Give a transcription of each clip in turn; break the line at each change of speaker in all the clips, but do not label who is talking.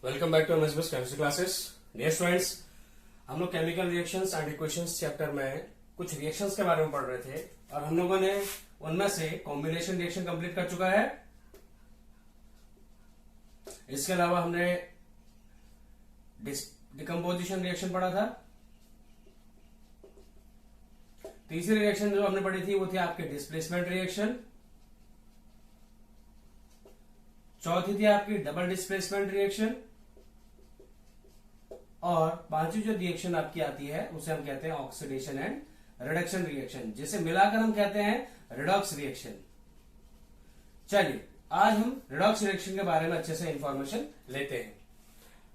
Welcome back to MSBS chemistry classes. Dear students, हम लोग chemical reactions and equations chapter में कुछ reactions के बारे में पढ़ रहे थे और हम लोगों ने उनमें से कॉम्बिनेशन रिएक्शन कंप्लीट कर चुका है। इसके अलावा हमने डिकम्पोजिशन रिएक्शन पढ़ा था। तीसरी रिएक्शन जो हमने पढ़ी थी वो थी आपके डिस्प्लेसमेंट रिएक्शन। चौथी थी आपकी डबल डिस्प्लेसमेंट रिएक्शन और पांचवी जो रिएक्शन आपकी आती है उसे हम कहते हैं ऑक्सीडेशन एंड रिडक्शन रिएक्शन, जिसे मिलाकर हम कहते हैं रिडॉक्स रिएक्शन। चलिए आज हम रिडॉक्स रिएक्शन के बारे में अच्छे से इंफॉर्मेशन लेते हैं।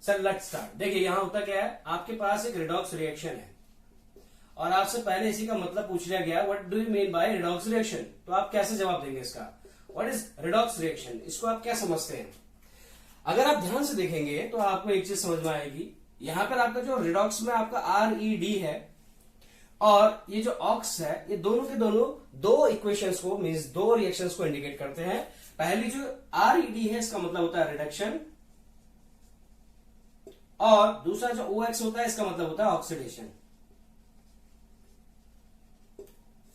Sir let's start. देखिए यहां होता क्या है, आपके पास एक रिडॉक्स रिएक्शन है और आपसे पहले इसी का मतलब पूछ लिया गया what do you mean by redox reaction. तो आप कैसे जवाब देंगे इसका, व्हाट इज रिडॉक्स रिएक्शन, इसको आप क्या समझते हैं। अगर आप ध्यान से देखेंगे तो आपको एक चीज समझ में आएगी। यहां पर आपका जो रिडॉक्स में आपका RED है और ये जो ऑक्स है, ये दोनों के दोनों दो इक्वेशंस को मींस दो रिएक्शंस को इंडिकेट करते हैं। पहली जो RED है इसका मतलब होता है रिडक्शन और दूसरा जो OX होता है इसका मतलब होता है ऑक्सीडेशन।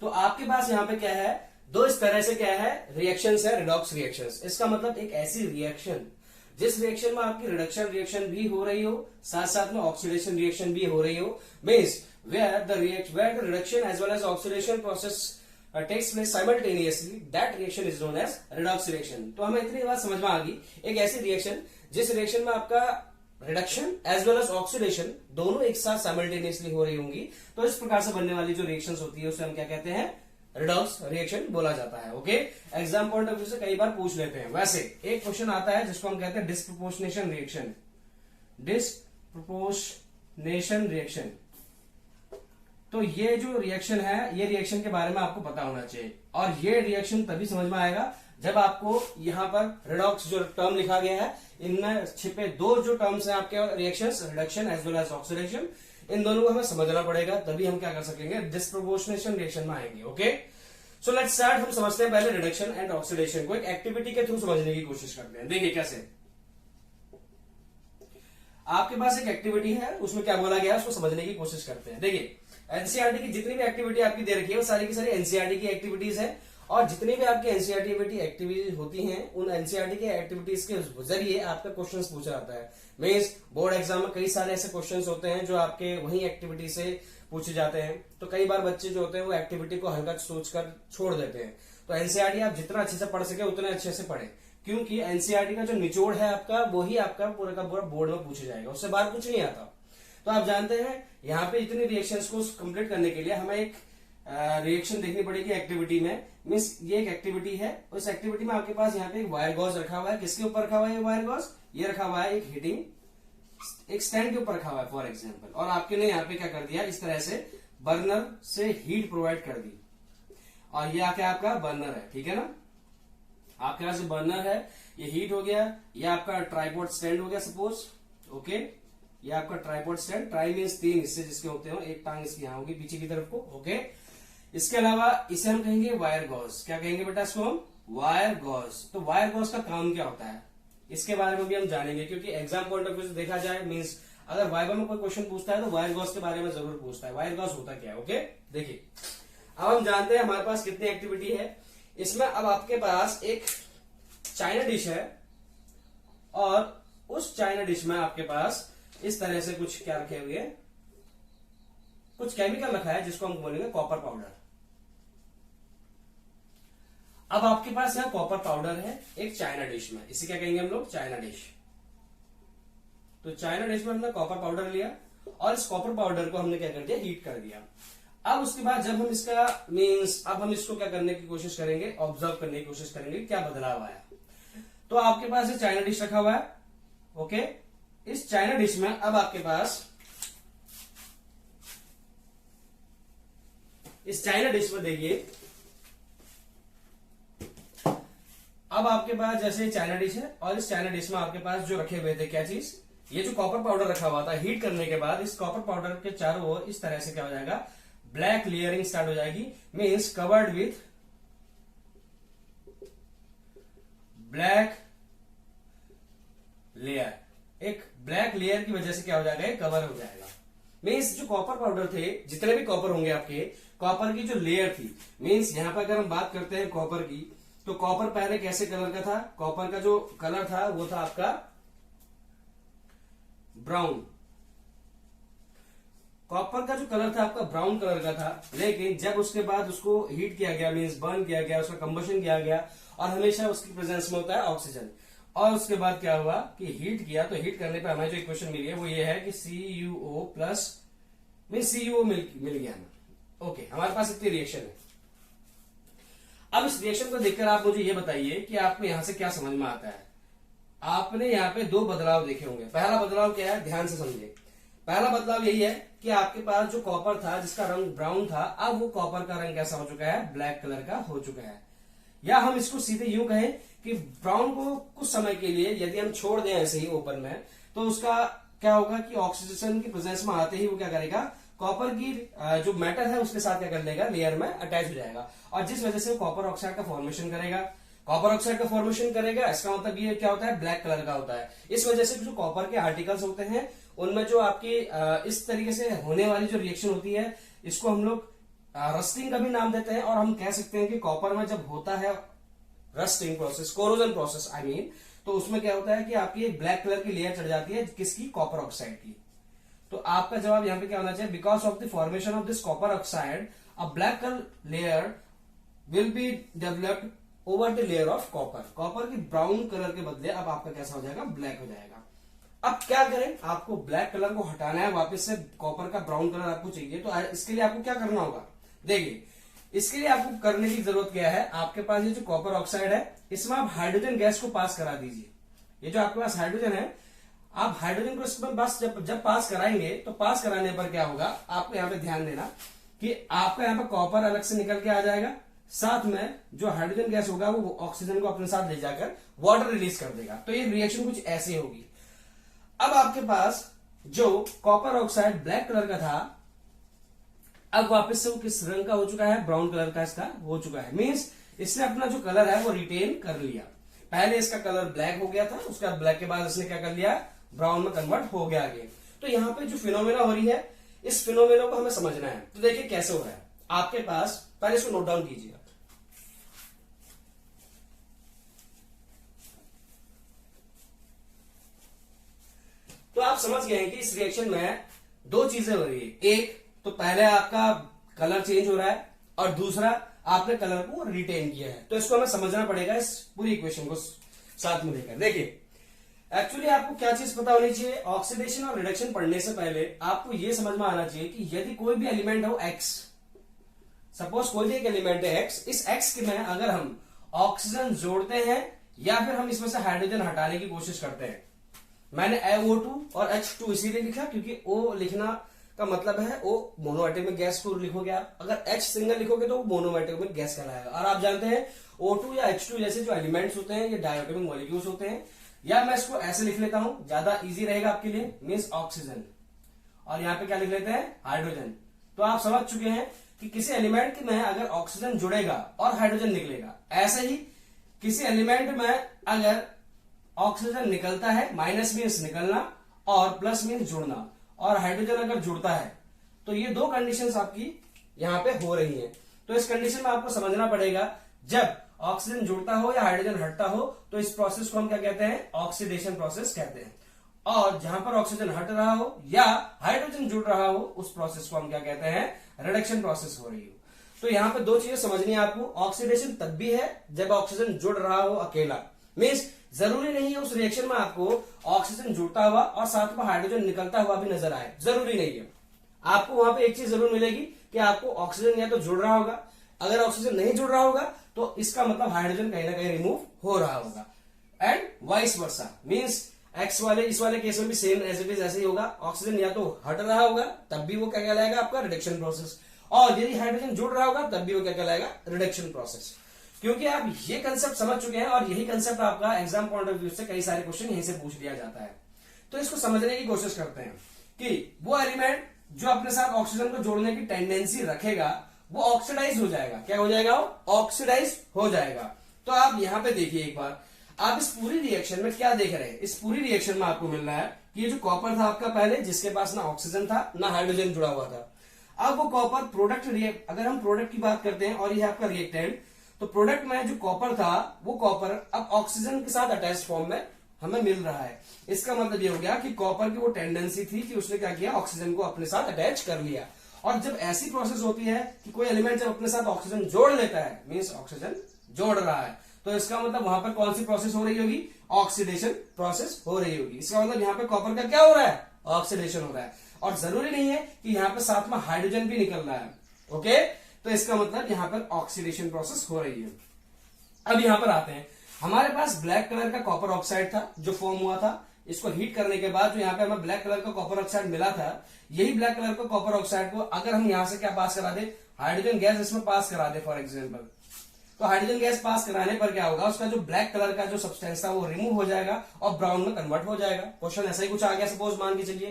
तो आपके पास यहां पे क्या है, दो इस तरह से क्या है रिएक्शंस है, रिडॉक्स रिएक्शंस। इसका मतलब एक ऐसी रिएक्शन जिस रिएक्शन में आपकी रिडक्शन रिएक्शन भी हो रही हो, साथ साथ में ऑक्सीडेशन रिएक्शन भी हो रही हो, means where the reduction as well as oxidation process takes place simultaneously, that reaction is known as redox reaction. तो हमें इतनी बात समझ में आ गई, एक ऐसी रिएक्शन जिस रिएक्शन में आपका reduction as well as oxidation दोनों एक साथ साइमल्टेनियसली हो रही होंगी, तो इस प्रकार से बनने वाली जो रिएक्शंस होती है उसे हम क्या कहते हैं, रिडॉक्स रिएक्शन बोला जाता है। Okay, exam point of view से कई बार पूछ लेते हैं। वैसे एक क्वेश्चन आता है जिसको हम कहते हैं डिस्प्रोपोर्शनेशन रिएक्शन। डिस्प्रोपोर्शनेशन रिएक्शन, तो ये जो रिएक्शन है, ये रिएक्शन के बारे में आपको पता होना चाहिए और ये रिएक्शन तभी समझ में आएगा जब आपको यहां पर रिडॉक्स जो टर्म लिखा गया है इनमें छिपे दो जो टर्म्स हैं आपके reactions, reduction as well as oxidation, इन दोनों को हमें समझना पड़ेगा, तभी हम क्या कर सकेंगे, डिस्प्रोपोर्शनेशन रिएक्शन में आएंगे। Okay, so let's start. हम समझते हैं पहले रिडक्शन एंड ऑक्सीडेशन को एक एक्टिविटी के थ्रू समझने की कोशिश करते हैं। देखिए कैसे, आपके पास एक एक्टिविटी है, उसमें क्या बोला गया है उसको समझने की कोशिश करते हैं। देखिए एनसीईआरटी की जितनी भी एक्टिविटी आपकी दे रखी है वो सारी की सारी एनसीईआरटी की एक्टिविटीज है और जितनी भी आपकी एनसीईआरटी एक्टिविटीज होती हैं उन एनसीईआरटी के एक्टिविटीज के जरिए आपका क्वेश्चंस पूछा जाता है। मींस बोर्ड एग्जाम में कई सारे ऐसे क्वेश्चंस होते हैं जो आपके वही एक्टिविटी से पूछे जाते हैं, तो कई बार बच्चे जो होते हैं वो एक्टिविटी को हल्का सोचकर छोड़ देते हैं। तो एनसीईआरटी आप जितना अच्छे से पढ़ सके उतने अच्छे से पढ़े, क्योंकि एनसीईआरटी का जो निचोड़ है आपका वही आपका पूरा का पूरा बोर्ड में पूछा जाएगा, उससे बाहर कुछ नहीं आता। तो आप जानते हैं यहाँ पे इतनी रिएक्शंस को कंप्लीट करने के लिए हमें एक रिएक्शन देखनी पड़ेगी एक्टिविटी में। मीन्स ये एक एक्टिविटी है, उस एक्टिविटी में आपके पास यहाँ पे एक वायर गॉज रखा हुआ है। किसके ऊपर रखा हुआ है ये वायर गॉज, ये रखा हुआ है एक हीटिंग एक स्टैंड के ऊपर रखा हुआ है फॉर एग्जाम्पल, और आपके ने यहाँ पे क्या कर दिया, इस तरह से बर्नर से हीट प्रोवाइड कर दी और ये आके आपका बर्नर है, ठीक है ना। आपके पास बर्नर है, ये हीट हो गया, ये आपका ट्राइपॉड स्टैंड हो गया सपोज। ओके, ये आपका ट्राइपॉड स्टैंड, ट्राई मीन्स तीन हिस्से जिसके होते हो, एक टांग इसकी यहाँ होगी पीछे की तरफ को। ओके, इसके अलावा इसे हम कहेंगे वायर गॉज। क्या कहेंगे बेटा इसको हम, वायर गॉज। तो वायर गॉज का काम क्या होता है इसके बारे में भी हम जानेंगे, क्योंकि एग्जाम पॉइंट ऑफ व्यू से देखा जाए मीन्स अगर वाइवा में कोई क्वेश्चन पूछता है तो वायर गॉज के बारे में जरूर पूछता है, वायर गॉज होता क्या है। ओके, देखिए अब हम जानते हैं हमारे पास कितनी एक्टिविटी है इसमें। अब आपके पास एक चाइना डिश है और उस चाइना डिश में आपके पास इस तरह से कुछ क्या रखे हुए हैं, कुछ केमिकल रखा है जिसको हम बोलेंगे कॉपर पाउडर। अब आपके पास यहां कॉपर पाउडर है एक चाइना डिश में, इसे क्या कहेंगे हम लोग, चाइना डिश। तो चाइना डिश में हमने कॉपर पाउडर लिया और इस कॉपर पाउडर को हमने क्या कर दिया, हीट कर दिया। अब उसके बाद जब हम इसका मीन्स अब हम इसको क्या करने की कोशिश करेंगे, ऑब्जर्व करने की कोशिश करेंगे क्या बदलाव आया। तो आपके पास ये चाइना डिश रखा हुआ है। ओके, इस चाइना डिश में अब आपके पास इस चाइना डिश में देखिए, अब आपके पास जैसे चाइना डिश है और इस चाइना डिश में आपके पास जो रखे हुए थे क्या चीज, ये जो कॉपर पाउडर रखा हुआ था, हीट करने के बाद इस कॉपर पाउडर के चारों ओर इस तरह से क्या हो जाएगा, ब्लैक लेयरिंग स्टार्ट हो जाएगी। Means covered with black layer, एक वजह से क्या हो जाएगा, कवर हो जाएगा। मीन्स जो कॉपर पाउडर थे, जितने भी कॉपर होंगे आपके, कॉपर की जो लेयर थी, मीन्स यहाँ पर अगर हम बात करते हैं कॉपर की, तो कॉपर पहले कैसे कलर का था, कॉपर का जो कलर था वो था आपका ब्राउन। कॉपर का जो कलर था आपका ब्राउन कलर का था, लेकिन जब उसके बाद उसको हीट किया गया, मीन्स बर्न किया गया, उसका कंबशन किया गया, और हमेशा उसकी प्रेजेंस में होता है ऑक्सीजन, और उसके बाद क्या हुआ कि हीट किया, तो हीट करने पर हमें जो इक्वेशन मिली है वो ये है कि CuO प्लस मीन CuO मिल गया हमें। ओके, हमारे पास इतनी रिएक्शन है। अब इस रिएक्शन को देखकर आप मुझे ये बताइए कि आपको यहां से क्या समझ में आता है। आपने यहाँ पे दो बदलाव देखे होंगे। पहला बदलाव क्या है, ध्यान से समझिए। पहला बदलाव यही है कि आपके पास जो कॉपर था जिसका रंग ब्राउन था, अब वो कॉपर का रंग कैसा हो चुका है, ब्लैक कलर का हो चुका है। या हम इसको सीधे यूं कहें कि ब्राउन को कुछ समय के लिए यदि हम छोड़ दें ऐसे ही ओपन में, तो उसका क्या होगा कि ऑक्सीजन की प्रेजेंस में आते ही वो क्या करेगा, कॉपर की जो मेटल है उसके साथ क्या कर लेगा, लेयर में अटैच हो जाएगा, और जिस वजह से वो कॉपर ऑक्साइड का फॉर्मेशन करेगा। कॉपर ऑक्साइड का फॉर्मेशन करेगा, इसका मतलब ये क्या होता है, ब्लैक कलर का होता है। इस वजह से जो कॉपर के आर्टिकल्स होते हैं उनमें जो आपकी इस तरीके से होने वाली जो रिएक्शन होती है, इसको हम लोग रस्टिंग का भी नाम देते हैं, और हम कह सकते हैं कि कॉपर में जब होता है rusting process, corrosion process I mean, तो उसमें क्या होता है कि आपकी एक ब्लैक कलर की लेयर चढ़ जाती है, किसकी, कॉपर ऑक्साइड की। तो आपका जवाब यहां पे क्या होना चाहिए, because of the formation of this copper oxide a black layer will be developed over the layer of copper. Copper की ब्राउन कलर के बदले अब आपका कैसा हो जाएगा, ब्लैक हो जाएगा। अब क्या करें, आपको ब्लैक कलर को हटाना है, वापस से कॉपर का ब्राउन कलर आपको चाहिए, तो इसके लिए आपको क्या करना होगा, देखिए इसके लिए आपको करने की जरूरत क्या है, आपके पास ये जो कॉपर ऑक्साइड है, इसमें आप हाइड्रोजन गैस को पास करा दीजिए। ये जो आपके पास हाइड्रोजन है, आप हाइड्रोजन को इसमें बस जब पास कराएंगे, तो पास कराने पर क्या होगा, आपको यहाँ पे ध्यान देना कि आपका यहाँ पे कॉपर अलग से निकल के आ जाएगा, साथ में जो हाइड्रोजन गैस होगा वो ऑक्सीजन को अपने साथ ले जाकर वाटर रिलीज कर देगा। तो ये रिएक्शन कुछ ऐसी होगी। अब आपके पास जो कॉपर ऑक्साइड ब्लैक कलर का था, अब वापस से वो किस रंग का हो चुका है, ब्राउन कलर का इसका हो चुका है। मींस इसने अपना जो कलर है वो रिटेन कर लिया। पहले इसका कलर ब्लैक हो गया था, उसका ब्लैक के बाद इसने क्या कर लिया, ब्राउन में कन्वर्ट हो गया आगे। तो यहाँ पे जो फिनोमेना हो रही है, इस फिनोमेना को हमें समझना है। तो देखिए कैसे हो रहा है आपके पास, पहले इसको नोट डाउन कीजिए। तो आप समझ गए हैं कि इस रिएक्शन में दो चीजें हो रही है। एक तो पहले आपका कलर चेंज हो रहा है, और दूसरा आपने कलर को रिटेन किया है। तो इसको हमें समझना पड़ेगा, इस पूरी इक्वेशन को साथ में लेकर। देखिए एक्चुअली आपको क्या चीज पता होनी चाहिए, ऑक्सीडेशन और रिडक्शन पढ़ने से पहले आपको यह समझ में आना चाहिए कि यदि कोई भी एलिमेंट हो एक्स, सपोज कोई भी एक एलिमेंट है एक्स, इस एक्स के में अगर हम ऑक्सीजन जोड़ते हैं या फिर हम इसमें से हाइड्रोजन हटाने की कोशिश करते हैं, मैंने O2 और H2 इसीलिए लिखा क्योंकि O लिखना का मतलब है O मोनोएटॉमिक गैस को लिखोगे आप, अगर H सिंगल लिखोगे तो वो मोनोएटॉमिक गैस कहलाएगा। और आप जानते हैं O2 या H2 जैसे जो एलिमेंट्स होते हैं ये डायटोमिक मॉलिक्यूल्स होते हैं। या मैं इसको ऐसे लिख लेता हूं, ज्यादा इजी रहेगा आपके लिए, मीन्स ऑक्सीजन, और यहाँ पे क्या लिख लेते हैं, हाइड्रोजन। तो आप समझ चुके हैं कि किसी एलिमेंट में अगर ऑक्सीजन जुड़ेगा और हाइड्रोजन निकलेगा, ऐसे ही किसी एलिमेंट में अगर ऑक्सीजन निकलता है, माइनस मीन्स निकलना और प्लस मीन्स जुड़ना, और हाइड्रोजन अगर जुड़ता है, तो ये दो कंडीशंस आपकी यहां पे हो रही हैं। तो इस कंडीशन में आपको समझना पड़ेगा, जब ऑक्सीजन जुड़ता हो या हाइड्रोजन हटता हो तो इस प्रोसेस को हम क्या कहते हैं, ऑक्सीडेशन प्रोसेस कहते हैं। और जहां पर ऑक्सीजन हट रहा हो या हाइड्रोजन जुड़ रहा हो उस प्रोसेस को हम क्या कहते हैं, रिडक्शन प्रोसेस हो रही हो। तो यहाँ पे दो चीजें समझनी है आपको, ऑक्सीडेशन तब भी है जब ऑक्सीजन जुड़ रहा हो अकेला, मीन्स जरूरी नहीं है उस रिएक्शन में आपको ऑक्सीजन जुड़ता हुआ और साथ में हाइड्रोजन निकलता हुआ भी नजर आए, जरूरी नहीं है। आपको वहां पे एक चीज जरूर मिलेगी कि आपको ऑक्सीजन या तो जुड़ रहा होगा, अगर ऑक्सीजन नहीं जुड़ रहा होगा तो इसका मतलब हाइड्रोजन कहीं ना कहीं रिमूव हो रहा होगा, and vice versa, means x वाले इस वाले केस में भी सेम एज इट इज ऐसे ही होगा। ऑक्सीजन या तो हट रहा होगा तब भी वो क्या कहलाएगा, आपका रिडक्शन प्रोसेस, और यदि हाइड्रोजन जुड़ रहा होगा तब भी वो क्या कहलाएगा, रिडक्शन प्रोसेस। क्योंकि आप ये कंसेप्ट समझ चुके हैं और यही कंसेप्ट आपका एग्जाम पॉइंट ऑफ व्यू से कई सारे क्वेश्चन यहीं से पूछ लिया जाता है। तो इसको समझने की कोशिश करते हैं कि वो एलिमेंट जो अपने साथ ऑक्सीजन को जोड़ने की टेंडेंसी रखेगा वो ऑक्सीडाइज हो जाएगा। क्या हो जाएगा, वो ऑक्सीडाइज हो जाएगा। तो आप यहां पे देखिए एक बार, आप इस पूरी रिएक्शन में क्या देख रहे हैं, इस पूरी रिएक्शन में आपको मिल रहा है कि ये जो कॉपर था आपका पहले, जिसके पास ना ऑक्सीजन था ना हाइड्रोजन जुड़ा हुआ था, अब वो कॉपर प्रोडक्ट रिएक्ट, अगर हम प्रोडक्ट की बात करते हैं और ये आपका रिएक्टेंट, तो प्रोडक्ट में जो कॉपर था वो कॉपर अब ऑक्सीजन के साथ अटैच फॉर्म में हमें मिल रहा है। इसका मतलब ये हो गया कि कॉपर की वो टेंडेंसी थी कि उसने क्या किया, ऑक्सीजन को अपने साथ अटैच कर लिया। और जब ऐसी प्रोसेस होती है कि कोई एलिमेंट जब अपने साथ ऑक्सीजन जोड़ लेता है, मीन्स ऑक्सीजन जोड़ रहा है, तो इसका मतलब वहां पर कौन सी प्रोसेस हो रही होगी, ऑक्सीडेशन प्रोसेस हो रही होगी। इसका मतलब यहाँ पे कॉपर का क्या हो रहा है, ऑक्सीडेशन हो रहा है। और जरूरी नहीं है कि यहाँ पे साथ में हाइड्रोजन भी निकल रहा है, ओके। तो इसका मतलब यहाँ पर ऑक्सीडेशन प्रोसेस हो रही है। अब यहाँ पर आते हैं, हमारे पास ब्लैक कलर का कॉपर ऑक्साइड था जो फॉर्म हुआ था। इसको हीट करने के बाद जो यहाँ पे हमें ब्लैक कलर का कॉपर ऑक्साइड मिला था, यही ब्लैक कलर का कॉपर ऑक्साइड को अगर हम यहाँ से क्या पास करा दे, हाइड्रोजन गैस इसमें पास करा दे फॉर एग्जाम्पल, तो हाइड्रोजन गैस पास कराने पर क्या होगा, उसका जो ब्लैक कलर का जो सब्सटेंस था वो रिमूव हो जाएगा और ब्राउन में कन्वर्ट हो जाएगा। क्वेश्चन ऐसा ही कुछ आ गया, सपोज मान के चलिए,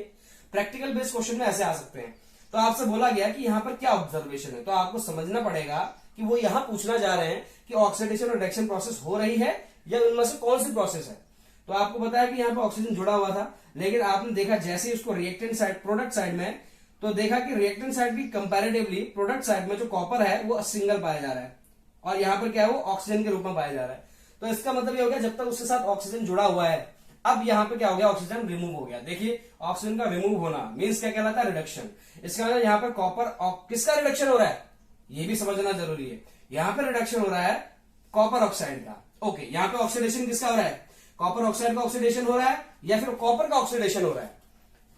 प्रैक्टिकल बेस्ड क्वेश्चन में ऐसे आ सकते हैं। तो आपसे बोला गया कि यहाँ पर क्या ऑब्जर्वेशन है, तो आपको समझना पड़ेगा कि वो यहाँ पूछना जा रहे हैं कि ऑक्सीडेशन और रिडक्शन प्रोसेस हो रही है या उनमें से कौन सी प्रोसेस है। तो आपको बताया कि यहाँ पे ऑक्सीजन जुड़ा हुआ था, लेकिन आपने देखा जैसे ही उसको रिएक्टेंट साइड, प्रोडक्ट साइड में, तो देखा कि रिएक्टेंट साइड की कंपैरेटिवली प्रोडक्ट साइड में जो कॉपर है वो सिंगल पाया जा रहा है और यहाँ पर क्या है, वो ऑक्सीजन के रूप में पाया जा रहा है। तो इसका मतलब ये हो गया जब तक उसके साथ ऑक्सीजन जुड़ा हुआ है, अब यहाँ पे क्या हो गया, ऑक्सीजन रिमूव हो गया। देखिए ऑक्सीजन का रिमूव होना मीन्स क्या कहलाता है, रिडक्शन। इसका मतलब यहाँ पर कॉपर किसका रिडक्शन हो रहा है, ये भी समझना जरूरी है। यहाँ पे रिडक्शन हो रहा है कॉपर ऑक्साइड का, ओके। यहाँ पे ऑक्सीडेशन किसका हो रहा है, कॉपर ऑक्साइड का ऑक्सीडेशन हो रहा है या फिर कॉपर का ऑक्सीडेशन हो रहा है।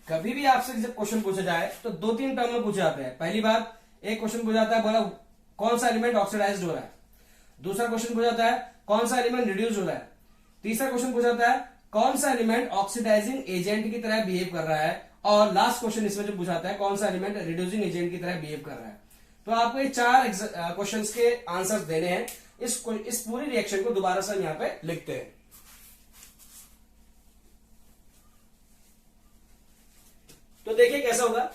कभी भी आपसे जब क्वेश्चन पूछा जाए तो 2-3 टर्म में पूछे जाते हैं। पहली बात, एक क्वेश्चन पूछा जाता है, बोला कौन सा एलिमेंट ऑक्सीडाइज्ड हो रहा है। दूसरा क्वेश्चन पूछा जाता है कौन सा एलिमेंट रिड्यूस हो रहा है। तीसरा क्वेश्चन पूछा जाता है कौन सा एलिमेंट ऑक्सीडाइजिंग एजेंट की तरह बिहेव कर रहा है। और लास्ट क्वेश्चन इसमें जो पूछा जाता है कौन सा एलिमेंट रिड्यूसिंग एजेंट की तरह बिहेव कर रहा है। तो आपको ये 4 क्वेश्चंस के आंसर्स देने हैं। इस पूरी रिएक्शन को दोबारा से हम यहाँ पे लिखते हैं। तो देखिए कैसा होगा,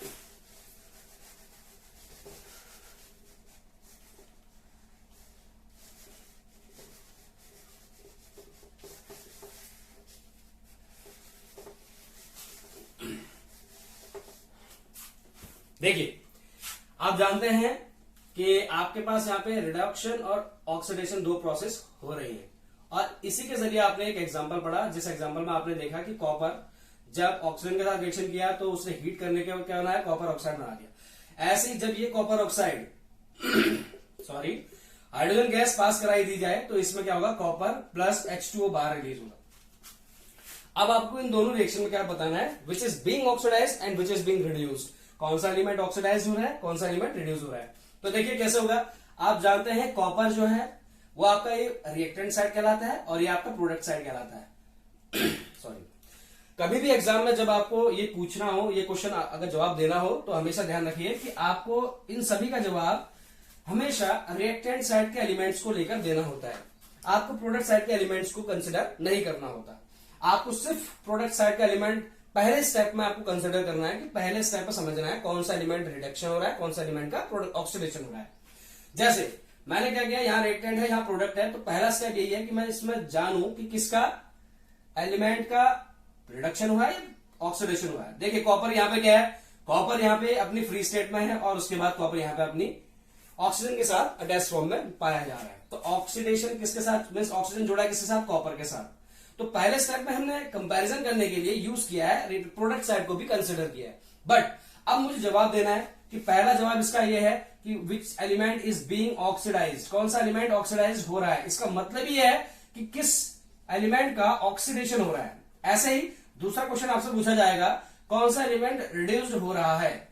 देखिए आप जानते हैं कि आपके पास यहाँ पे रिडक्शन और ऑक्सीडेशन 2 प्रोसेस हो रही है और इसी के जरिए आपने एक एग्जांपल पढ़ा, जिस एग्जांपल में आपने देखा कि कॉपर जब ऑक्सीजन के साथ रिएक्शन किया तो उसने हीट करने के बाद क्या बनाया, कॉपर ऑक्साइड बना दिया। ऐसे ही जब ये copper oxide sorry hydrogen gas pass कराई दी जाए तो इसमें क्या होगा, कॉपर प्लस H2O बाहर रिलीज होगा। अब आपको इन दोनों रिएक्शन में क्या बताना है, which is being oxidised and which is being reduced. कौन सा एलिमेंट ऑक्सीडाइज हो रहा है, कौन सा एलिमेंट रिड्यूस हो रहा है। तो देखिए कैसे होगा, आप जानते हैं कॉपर जो है वो आपका ये रिएक्टेंट साइड कहलाता है और ये आपका प्रोडक्ट साइड कहलाता है सॉरी। कभी भी एग्जाम में जब आपको ये पूछना हो, ये क्वेश्चन अगर जवाब देना हो तो हमेशा ध्यान रखिए कि आपको इन सभी का जवाब हमेशा रिएक्टेंट साइड के एलिमेंट्स को लेकर देना होता है। आपको प्रोडक्ट साइड के एलिमेंट्स को कंसिडर नहीं करना होता। आपको सिर्फ प्रोडक्ट साइड का एलिमेंट पहले स्टेप में आपको कंसिडर करना है कि पहले स्टेप में समझना है कौन सा एलिमेंट रिडक्शन हो रहा है, कौन सा एलिमेंट का ऑक्सीडेशन हो रहा है। जैसे मैंने क्या किया, यहाँ रिएक्टेंट है, यहाँ प्रोडक्ट है, तो पहला स्टेप यही है कि मैं इसमें जानूं कि किसका एलिमेंट का रिडक्शन हुआ है या ऑक्सीडेशन हुआ है। देखिए कॉपर यहाँ पे क्या है, कॉपर यहाँ पे अपनी फ्री स्टेट में है और उसके बाद कॉपर यहाँ पे अपनी ऑक्सीजन के साथ अटैच फॉर्म में पाया जा रहा है। तो ऑक्सीडेशन किसके साथ, मींस ऑक्सीजन जुड़ा है किसके साथ, कॉपर के साथ। तो पहले स्टेप में हमने कंपैरिजन करने के लिए यूज किया है, प्रोडक्ट साइड को भी कंसिडर किया है। बट अब मुझे जवाब देना है कि पहला जवाब इसका ये है कि which element is being oxidised, कौन सा एलिमेंट ऑक्सीडाइज हो रहा है। इसका मतलब ये है कि किस एलिमेंट का ऑक्सीडेशन हो रहा है। ऐसे ही दूसरा क्वेश्चन आपसे पूछा जाएगा कौन सा एलिमेंट रिड्यूस्ड हो रहा है,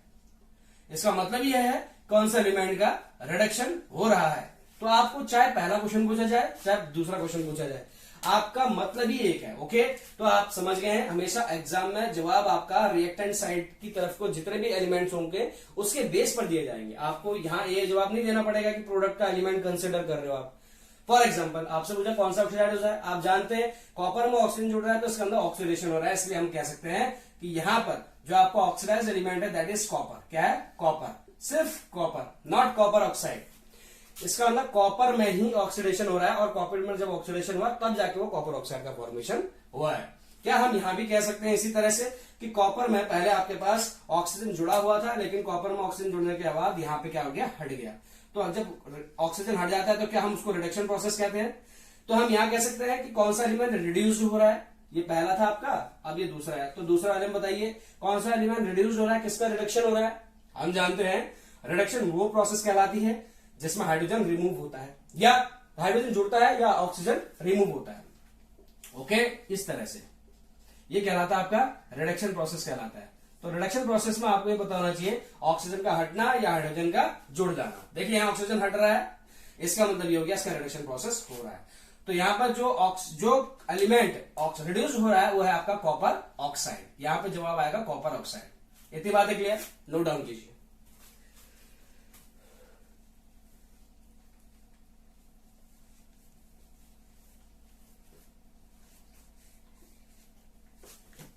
इसका मतलब यह है कौन सा एलिमेंट का रिडक्शन हो रहा है। तो आपको चाहे पहला क्वेश्चन पूछा जाए चाहे दूसरा क्वेश्चन पूछा जाए, आपका मतलब ही एक है, ओके। तो आप समझ गए हैं, हमेशा एग्जाम में जवाब आपका रिएक्टेंट साइड की तरफ को जितने भी एलिमेंट्स होंगे उसके बेस पर दिए जाएंगे। आपको यहाँ ये जवाब नहीं देना पड़ेगा कि प्रोडक्ट का एलिमेंट कंसिडर कर रहे हो आप। फॉर एग्जाम्पल आपसे पूछा कौन सा ऑक्सीडाइज हो रहा है, आप जानते हैं कॉपर में ऑक्सीजन जुड़ रहा है तो इसके अंदर ऑक्सीडेशन हो रहा है, इसलिए हम कह सकते हैं कि यहाँ पर जो आपका ऑक्सीडाइज एलिमेंट है दैट इज कॉपर। क्या है, कॉपर, सिर्फ कॉपर, नॉट कॉपर ऑक्साइड। इसका मतलब कॉपर में ही ऑक्सीडेशन हो रहा है, और कॉपर में जब ऑक्सीडेशन हुआ तब जाके वो कॉपर ऑक्साइड का फॉर्मेशन हुआ है। क्या हम यहां भी कह सकते हैं इसी तरह से कि कॉपर में पहले आपके पास ऑक्सीजन जुड़ा हुआ था, लेकिन कॉपर में ऑक्सीजन जुड़ने के बाद यहाँ पे क्या हो गया, हट गया। तो जब ऑक्सीजन हट जाता है तो क्या हम उसको रिडक्शन प्रोसेस कहते हैं। तो हम यहाँ कह सकते हैं कि कौन सा एलिमेंट रिड्यूस हो रहा है, ये पहला था आपका, अब ये दूसरा है। तो दूसरा वाले में बताइए कौन सा एलिमेंट रिड्यूस हो रहा है, किसका रिडक्शन हो रहा है। हम जानते हैं रिडक्शन वो प्रोसेस कहलाती है जिसमें हाइड्रोजन रिमूव होता है, या हाइड्रोजन जुड़ता है या ऑक्सीजन रिमूव होता है। ओके, इस तरह से ये कहलाता है आपका रिडक्शन प्रोसेस कहलाता है। तो रिडक्शन प्रोसेस में आपको ये पता होना चाहिए ऑक्सीजन का हटना या हाइड्रोजन का जुड़ जाना। देखिए यहाँ ऑक्सीजन हट रहा है, इसका मतलब ये हो गया इसका रिडक्शन प्रोसेस हो रहा है। तो यहाँ पर जो एलिमेंट रिड्यूस हो रहा है वो है आपका कॉपर ऑक्साइड। यहाँ पे जवाब आएगा कॉपर ऑक्साइड। इतनी बातें क्लियर, नोट डाउन कीजिए।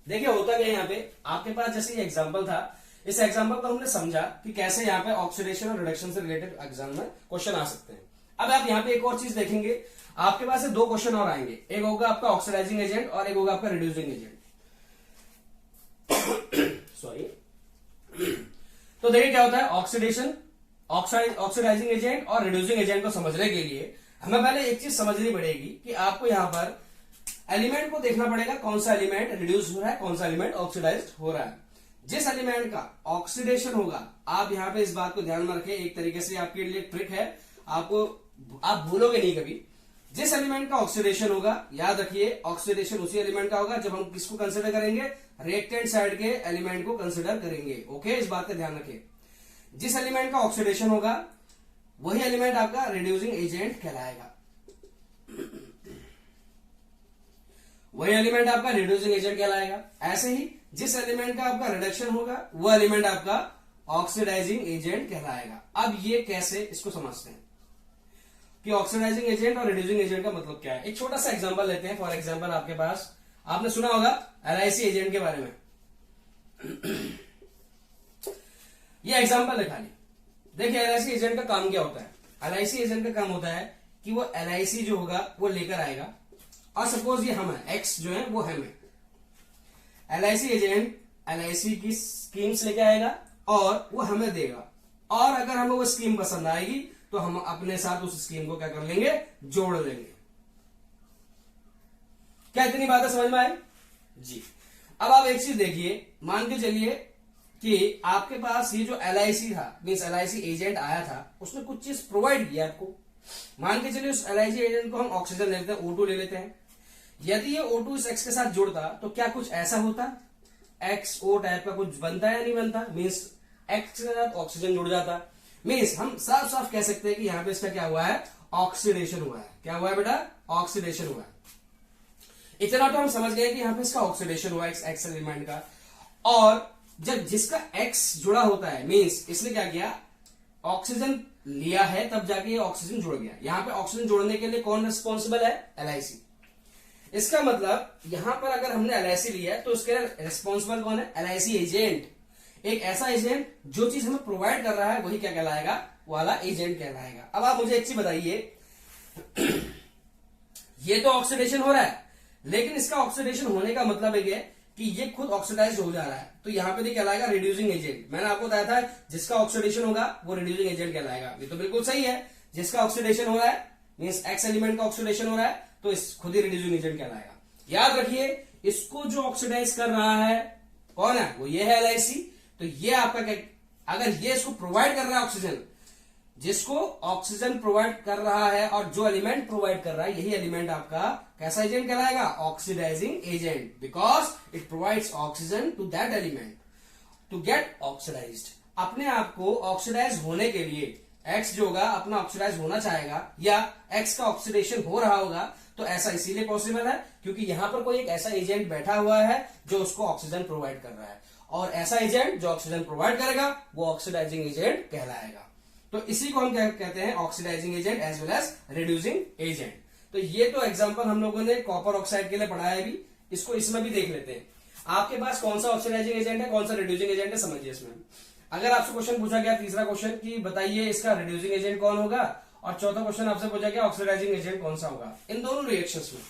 देखिए होता क्या यहाँ पे, आपके पास जैसे ये एग्जांपल था, इस एग्जांपल को हमने समझा कि कैसे यहाँ पे ऑक्सीडेशन और रिडक्शन से रिलेटेड एग्जाम में क्वेश्चन आ सकते हैं। अब आप यहाँ पे एक और चीज देखेंगे, आपके पास से दो क्वेश्चन और आएंगे, एक होगा आपका ऑक्सीडाइजिंग एजेंट और एक होगा आपका रिड्यूसिंग एजेंट। सॉरी। तो देखिए क्या होता है, ऑक्सीडेशन, ऑक्सीडाइजिंग एजेंट और रिड्यूसिंग एजेंट को समझने के लिए हमें पहले एक चीज समझनी पड़ेगी कि आपको यहां पर एलिमेंट को देखना पड़ेगा कौन सा एलिमेंट रिड्यूस हो रहा है, कौन सा एलिमेंट ऑक्सीडाइज्ड हो रहा है। जिस एलिमेंट का ऑक्सीडेशन होगा, आप यहां पे इस बात को ध्यान में रखें, एक तरीके से आपके लिए ट्रिक है, आपको आप भूलोगे नहीं कभी। जिस एलिमेंट का ऑक्सीडेशन होगा, याद रखिए ऑक्सीडेशन उसी एलिमेंट का होगा जब हम किसको कंसिडर करेंगे, रिएक्टेंट साइड के एलिमेंट को कंसिडर करेंगे। ओके, इस बात का ध्यान रखें। जिस एलिमेंट का ऑक्सीडेशन होगा वही एलिमेंट आपका रिड्यूसिंग एजेंट कहलाएगा, वही एलिमेंट आपका रिड्यूसिंग एजेंट कहलाएगा। ऐसे ही जिस एलिमेंट का आपका रिडक्शन होगा वो एलिमेंट आपका ऑक्सीडाइजिंग एजेंट कहलाएगा। अब ये कैसे, इसको समझते हैं कि ऑक्सीडाइजिंग एजेंट और रिड्यूसिंग एजेंट का मतलब क्या है। एक छोटा सा एग्जांपल लेते हैं। फॉर एग्जांपल आपके पास, आपने सुना होगा LIC एजेंट के बारे में। ये एग्जांपल है खाली। देखिए LIC एजेंट का काम क्या होता है। LIC एजेंट का काम होता है कि वो LIC जो होगा वो लेकर आएगा, और सपोज ये हम है, X जो है वो हम है। LIC एजेंट LIC की स्कीम्स लेके आएगा और वो हमें देगा, और अगर हमें वो स्कीम पसंद आएगी तो हम अपने साथ उस स्कीम को क्या कर लेंगे, जोड़ लेंगे। क्या इतनी बातें समझ में आई जी। अब आप एक चीज देखिए, मान के चलिए कि आपके पास ये जो LIC था, मीन्स LIC एजेंट आया था, उसने कुछ चीज प्रोवाइड किया आपको। मान के चलिए उस LIC एजेंट को हम ऑक्सीजन ले लेते हैं, O2 ले लेते हैं। यदि ये O2 इस X के साथ जुड़ता तो क्या कुछ ऐसा होता, XO टाइप का कुछ बनता है या नहीं बनता, मीन्स X के साथ ऑक्सीजन जुड़ जाता। मीन्स हम साफ साफ कह सकते हैं कि यहां पे इसका क्या हुआ है, ऑक्सीडेशन हुआ है। क्या हुआ है बेटा, ऑक्सीडेशन हुआ है। इतना तो हम समझ गए कि यहां पे इसका ऑक्सीडेशन हुआ है X एलिमेंट का। और जब जिसका X जुड़ा होता है, मीन्स इसने क्या किया, ऑक्सीजन लिया है, तब जाके ये ऑक्सीजन जुड़ गया। यहां पे ऑक्सीजन जोड़ने के लिए कौन रिस्पॉन्सिबल है, LIC। इसका मतलब यहां पर अगर हमने LIC लिया है तो उसके रिस्पॉन्सिबल कौन है, LIC एजेंट। एक ऐसा एजेंट जो चीज हमें प्रोवाइड कर रहा है वही क्या कहलाएगा, वाला एजेंट कहलाएगा। अब आप मुझे एक चीज बताइए, ये तो ऑक्सीडेशन हो रहा है, लेकिन इसका ऑक्सीडेशन होने का मतलब है कि ये खुद ऑक्सीडाइज हो जा रहा है, तो यहां पे कहलाएगा रिड्यूसिंग एजेंट। मैंने आपको बताया था जिसका ऑक्सीडेशन होगा वो रिड्यूसिंग एजेंट कहलाएगा। ये तो बिल्कुल सही है, जिसका ऑक्सीडेशन हो रहा है मींस X एलिमेंट का ऑक्सीडेशन हो रहा है तो इस खुद ही रिड्यूसिंग एजेंट कहलाएगा। याद रखिए, इसको जो ऑक्सीडाइज कर रहा है कौन है, वो ये है LIC। तो ये आपका क्या, अगर ये इसको प्रोवाइड कर रहा है ऑक्सीजन, जिसको ऑक्सीजन प्रोवाइड कर रहा है और जो एलिमेंट प्रोवाइड कर रहा है, यही एलिमेंट आपका कैसा एजेंट कहलाएगा, oxidizing agent, because it provides oxygen to that element to get oxidized. अपने आप को ऑक्सीडाइज होने के लिए X जो होगा अपना ऑक्सीडाइज होना चाहेगा, या X का ऑक्सीडेशन हो रहा होगा, तो ऐसा इसीलिए पॉसिबल है क्योंकि यहां पर कोई एक ऐसा एजेंट बैठा हुआ है जो उसको ऑक्सीजन प्रोवाइड कर रहा है, और ऐसा एजेंट जो ऑक्सीजन प्रोवाइड करेगा वो ऑक्सीडाइजिंग एजेंट कहलाएगा। तो इसी को हम क्या कहते हैं, oxidizing agent as well as reducing agent. तो ये तो एग्जांपल हम लोगों ने कॉपर ऑक्साइड के लिए पढ़ाया है, भी इसको इसमें भी देख लेते हैं। आपके पास कौन सा ऑक्सीडाइजिंग एजेंट है, कौन सा रिड्यूसिंग एजेंट है, समझिए इसमें। अगर आपसे क्वेश्चन पूछा गया तीसरा क्वेश्चन कि बताइए इसका रिड्यूसिंग एजेंट कौन होगा और चौथा क्वेश्चन आपसे पूछा गया ऑक्सीडाइजिंग एजेंट कौन सा होगा इन दोनों रिएक्शंस में।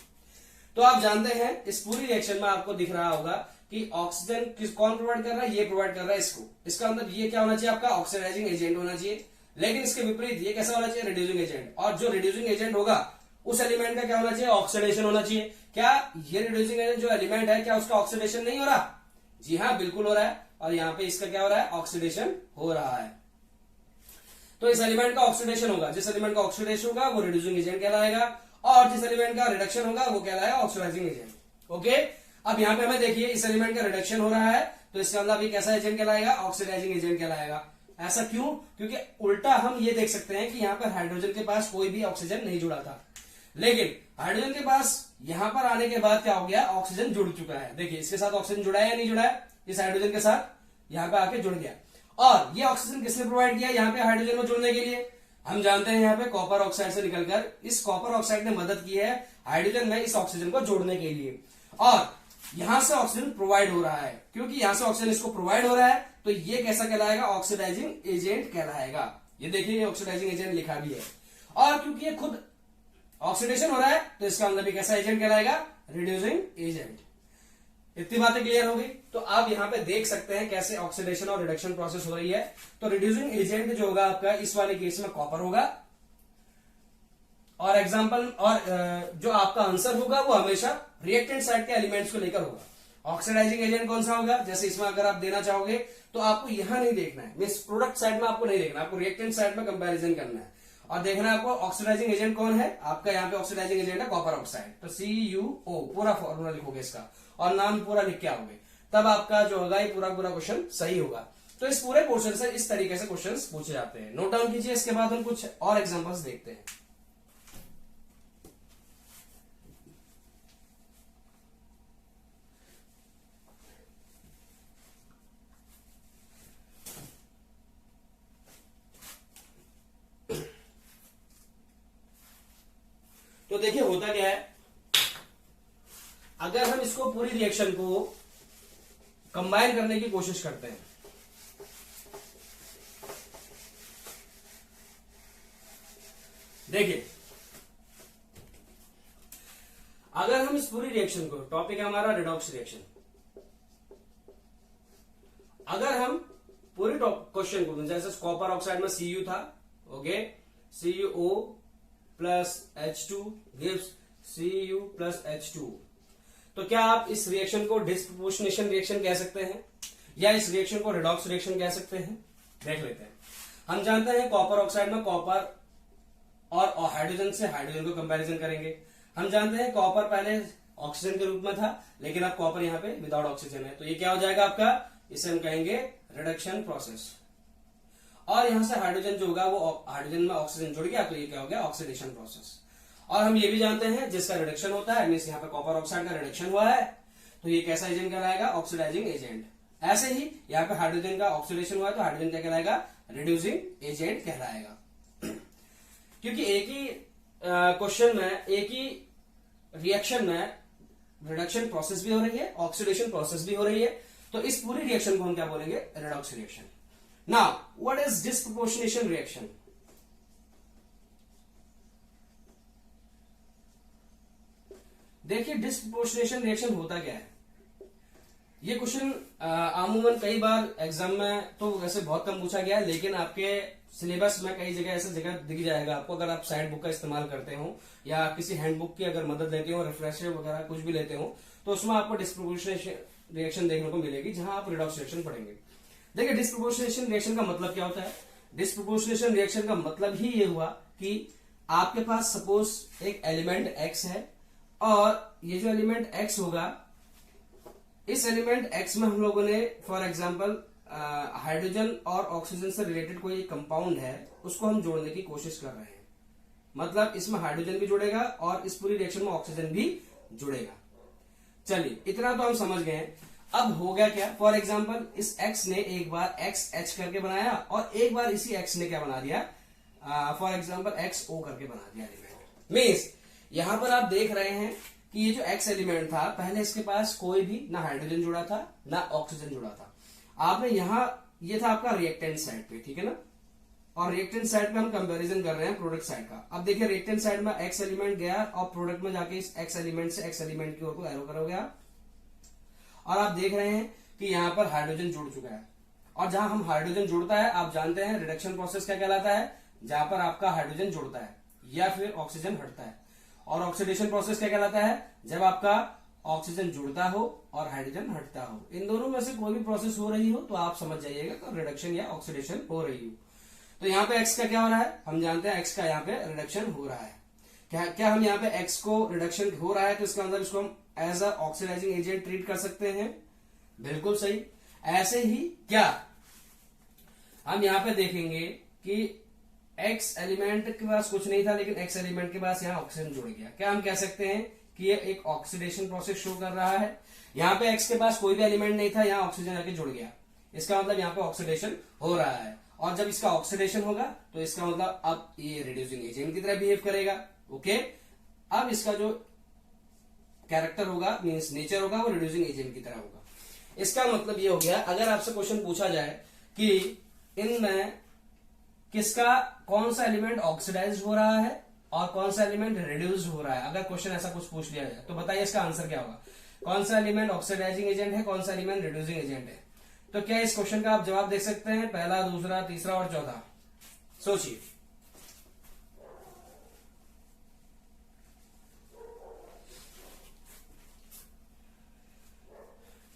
तो आप जानते हैं इस पूरी रिएक्शन में आपको दिख रहा होगा कि ऑक्सीजन कौन प्रोवाइड कर रहा है, ये प्रोवाइड कर रहा है इसको। इसका मतलब ये क्या होना चाहिए आपका ऑक्सीडाइजिंग एजेंट होना चाहिए। लेकिन इसके विपरीत ये कैसा होना चाहिए रिड्यूसिंग एजेंट। और जो रिड्यूसिंग एजेंट होगा उस एलिमेंट का क्या होना चाहिए ऑक्सीडेशन होना चाहिए। क्या ये रिड्यूसिंग एजेंट जो एलिमेंट है क्या उसका ऑक्सीडेशन नहीं हो रहा? जी हाँ बिल्कुल हो रहा है। और यहाँ पे इसका क्या हो रहा है ऑक्सीडेशन हो रहा है। तो इस एलिमेंट का ऑक्सीडेशन होगा, जिस एलिमेंट का ऑक्सीडेशन होगा वो रिड्यूसिंग एजेंट कहलाएगा और जिस एलिमेंट का रिडक्शन होगा वो कहलाएगा ऑक्सीडाइजिंग एजेंट। ओके, अब यहाँ पे हमें देखिए इस एलिमेंट का रिडक्शन हो रहा है तो इसका मतलब ये कैसा एजेंट कहलाएगा ऑक्सीडाइजिंग एजेंट कहलाएगा। ऐसा क्यों? क्योंकि उल्टा हम ये देख सकते हैं कि यहाँ पर हाइड्रोजन के पास कोई भी ऑक्सीजन नहीं जुड़ा था, लेकिन हाइड्रोजन के पास यहां पर आने के बाद क्या हो गया ऑक्सीजन जुड़ चुका है। देखिए इसके साथ ऑक्सीजन जुड़ा है या नहीं जुड़ा है, इस हाइड्रोजन के साथ यहाँ पे आके जुड़ गया। और ये ऑक्सीजन किसने प्रोवाइड किया यहाँ पे हाइड्रोजन में जुड़ने के लिए? हम जानते हैं यहाँ पे कॉपर ऑक्साइड से निकलकर इस कॉपर ऑक्साइड ने मदद की है हाइड्रोजन में इस ऑक्सीजन को जोड़ने के लिए। और यहां से ऑक्सीजन प्रोवाइड हो रहा है, क्योंकि यहां से ऑक्सीजन इसको प्रोवाइड हो रहा है तो ये कैसा कहलाएगा ऑक्सीडाइजिंग एजेंट कहलाएगा। ये देखिए ऑक्सीडाइजिंग एजेंट लिखा भी है। और क्योंकि ये खुद ऑक्सीडेशन हो रहा है तो इसका मतलब भी कैसा एजेंट कहलाएगा रिड्यूसिंग एजेंट। इतनी बातें क्लियर हो गई। तो आप यहाँ पे देख सकते हैं कैसे ऑक्सीडेशन और रिडक्शन प्रोसेस हो रही है। तो रिड्यूसिंग एजेंट जो होगा आपका इस वाले केस में कॉपर होगा और एग्जांपल और जो आपका आंसर होगा वो हमेशा रिएक्टेंट साइड के एलिमेंट्स को लेकर होगा। ऑक्सीडाइजिंग एजेंट कौन सा होगा, जैसे इसमें अगर आप देना चाहोगे तो आपको यहां नहीं देखना है, मींस प्रोडक्ट साइड में आपको नहीं देखना, आपको रिएक्टेंट साइड में कंपैरिजन करना है और देखना है आपको ऑक्सीडाइजिंग एजेंट कौन है। आपका यहाँ पे ऑक्सीडाइजिंग एजेंट है कॉपर ऑक्साइड, तो CuO पूरा फॉर्मूला लिखोगे इसका और नाम पूरा लिख के आओगे, तब आपका जो होगा ये पूरा क्वेश्चन सही होगा। तो इस पूरे पोर्शन से इस तरीके से क्वेश्चंस पूछे जाते हैं। नोट डाउन कीजिए, इसके बाद हम कुछ और एग्जांपल्स देखते हैं। तो देखिए होता क्या है, अगर हम इसको पूरी रिएक्शन को कंबाइन करने की कोशिश करते हैं, देखिए अगर हम इस पूरी रिएक्शन को, टॉपिक है हमारा रिडॉक्स रिएक्शन, अगर हम पूरी क्वेश्चन को जैसे कॉपर ऑक्साइड में Cu था, okay, CuO plus H2 gives Cu plus H2, तो क्या आप इस रिएक्शन को डिस्प्रोपोर्शनेशन रिएक्शन कह सकते हैं या इस रिएक्शन को रिडॉक्स रिएक्शन कह सकते हैं? देख लेते हैं। हम जानते हैं कॉपर ऑक्साइड में कॉपर और हाइड्रोजन से हाइड्रोजन को कंपैरिजन करेंगे। हम जानते हैं कॉपर पहले ऑक्सीजन के रूप में था, लेकिन अब कॉपर यहाँ पे विदाउट ऑक्सीजन है, तो ये क्या हो जाएगा आपका, इसे हम कहेंगे रिडक्शन प्रोसेस। और यहां से हाइड्रोजन जो होगा वो हाइड्रोजन में ऑक्सीजन जुड़ गया तो ये क्या हो गया ऑक्सीडेशन प्रोसेस। और हम ये भी जानते हैं जिसका रिडक्शन होता है, मींस यहाँ पे कॉपर ऑक्साइड का रिडक्शन हुआ है तो ये कैसा एजेंट कहलाएगा ऑक्सीडाइजिंग एजेंट। ऐसे ही यहाँ पे हाइड्रोजन का ऑक्सीडेशन हुआ है तो हाइड्रोजन क्या कहलाएगा रिड्यूसिंग एजेंट कहलाएगा। क्योंकि एक ही क्वेश्चन में, एक ही रिएक्शन में रिडक्शन प्रोसेस भी हो रही है, ऑक्सीडेशन प्रोसेस भी हो रही है, तो इस पूरी रिएक्शन को हम क्या बोलेंगे redox reaction. Now what is disproportionation reaction? देखिए डिस्प्रोपोर्शनेशन रिएक्शन होता क्या है। ये क्वेश्चन अमूमन कई बार एग्जाम में तो वैसे बहुत कम पूछा गया है, लेकिन आपके सिलेबस में कई जगह ऐसा जगह दिख जाएगा आपको, अगर आप साइड बुक का इस्तेमाल करते हो या किसी हैंडबुक की अगर मदद लेते हो, रिफ्रेशर वगैरह कुछ भी लेते हो, तो उसमें आपको डिस्प्रोपोर्शनेशन रिएक्शन देखने को मिलेगी जहां आप रिडॉक्स रिएक्शन पढ़ेंगे। देखिए डिस्प्रोपोर्शनेशन रिएक्शन का मतलब क्या होता है। डिस्प्रोपोर्शनेशन रिएक्शन का मतलब ही ये हुआ कि आपके पास सपोज एक एलिमेंट X है और ये जो एलिमेंट X होगा, इस एलिमेंट X में हम लोगों ने फॉर एग्जांपल हाइड्रोजन और ऑक्सीजन से रिलेटेड कोई एक कंपाउंड है उसको हम जोड़ने की कोशिश कर रहे हैं। मतलब इसमें हाइड्रोजन भी जुड़ेगा और इस पूरी रिएक्शन में ऑक्सीजन भी जुड़ेगा। चलिए इतना तो हम समझ गए हैं। अब हो गया क्या, फॉर एग्जांपल इस X ने एक बार XH करके बनाया और एक बार इसी X ने क्या बना दिया, फॉर एग्जांपल XO करके बना दिया एलिमेंट। मींस यहां पर आप देख रहे हैं कि ये जो X एलिमेंट था पहले इसके पास कोई भी ना हाइड्रोजन जुड़ा था ना ऑक्सीजन जुड़ा था। आपने यहां ये था आपका रिएक्टेंट साइड पे, ठीक है ना, और रिएक्टेंट साइड में हम कंपैरिजन कर रहे हैं प्रोडक्ट साइड का। अब देखिए रिएक्टेंट साइड में एक्स एलिमेंट गया और प्रोडक्ट में जाके इस एक्स एलिमेंट से एक्स एलिमेंट की ओर को एरो करा गया, और आप देख रहे हैं कि यहां पर हाइड्रोजन जुड़ चुका है। और जहां हम हाइड्रोजन जुड़ता है, आप जानते हैं रिडक्शन प्रोसेस क्या कहलाता है, जहां पर आपका हाइड्रोजन जुड़ता है या फिर ऑक्सीजन हटता है। और ऑक्सीडेशन प्रोसेस क्या कहलाता है, जब आपका ऑक्सीजन जुड़ता हो और हाइड्रोजन हटता हो। इन दोनों में से कोई भी प्रोसेस हो रही हो तो आप समझ जाइएगा तो रिडक्शन या ऑक्सीडेशन हो रही हो। तो यहाँ पे एक्स का क्या हो रहा है, हम जानते हैं एक्स का यहाँ पे रिडक्शन हो रहा है। क्या हम यहाँ पे एक्स को रिडक्शन हो रहा है तो इसका मतलब इसको हम as a oxidizing agent treat कर सकते हैं, बिल्कुल सही। ऐसे ही क्या हम यहाँ पे देखेंगे कि एक्स एलिमेंट के पास कुछ नहीं था, लेकिन एक्स एलिमेंट के पास यहाँ ऑक्सीजन जुड़ गया। क्या हम कह सकते हैं कि ये एक ऑक्सीडेशन प्रोसेस शो कर रहा है। यहाँ पे एक्स के पास कोई भी एलिमेंट नहीं था, यहाँ ऑक्सीजन आके जुड़ गया, इसका मतलब यहाँ पे ऑक्सीडेशन हो रहा है। और जब इसका ऑक्सीडेशन होगा तो इसका मतलब अब ये रिड्यूसिंग एजेंट की तरह बिहेव करेगा। ओके, अब इसका जो कैरेक्टर होगा मींस नेचर होगा वो रिड्यूसिंग एजेंट की तरह होगा। इसका मतलब ये हो गया, अगर आपसे क्वेश्चन पूछा जाए कि इनमें किसका कौन सा एलिमेंट ऑक्सीडाइज हो रहा है और कौन सा एलिमेंट रिड्यूस हो रहा है, अगर क्वेश्चन ऐसा कुछ पूछ लिया जाए तो बताइए इसका आंसर क्या होगा। कौन सा एलिमेंट ऑक्सीडाइजिंग एजेंट है, कौन सा एलिमेंट रिड्यूसिंग एजेंट है। तो क्या इस क्वेश्चन का आप जवाब देख सकते हैं, पहला, दूसरा, तीसरा और चौथा, सोचिए।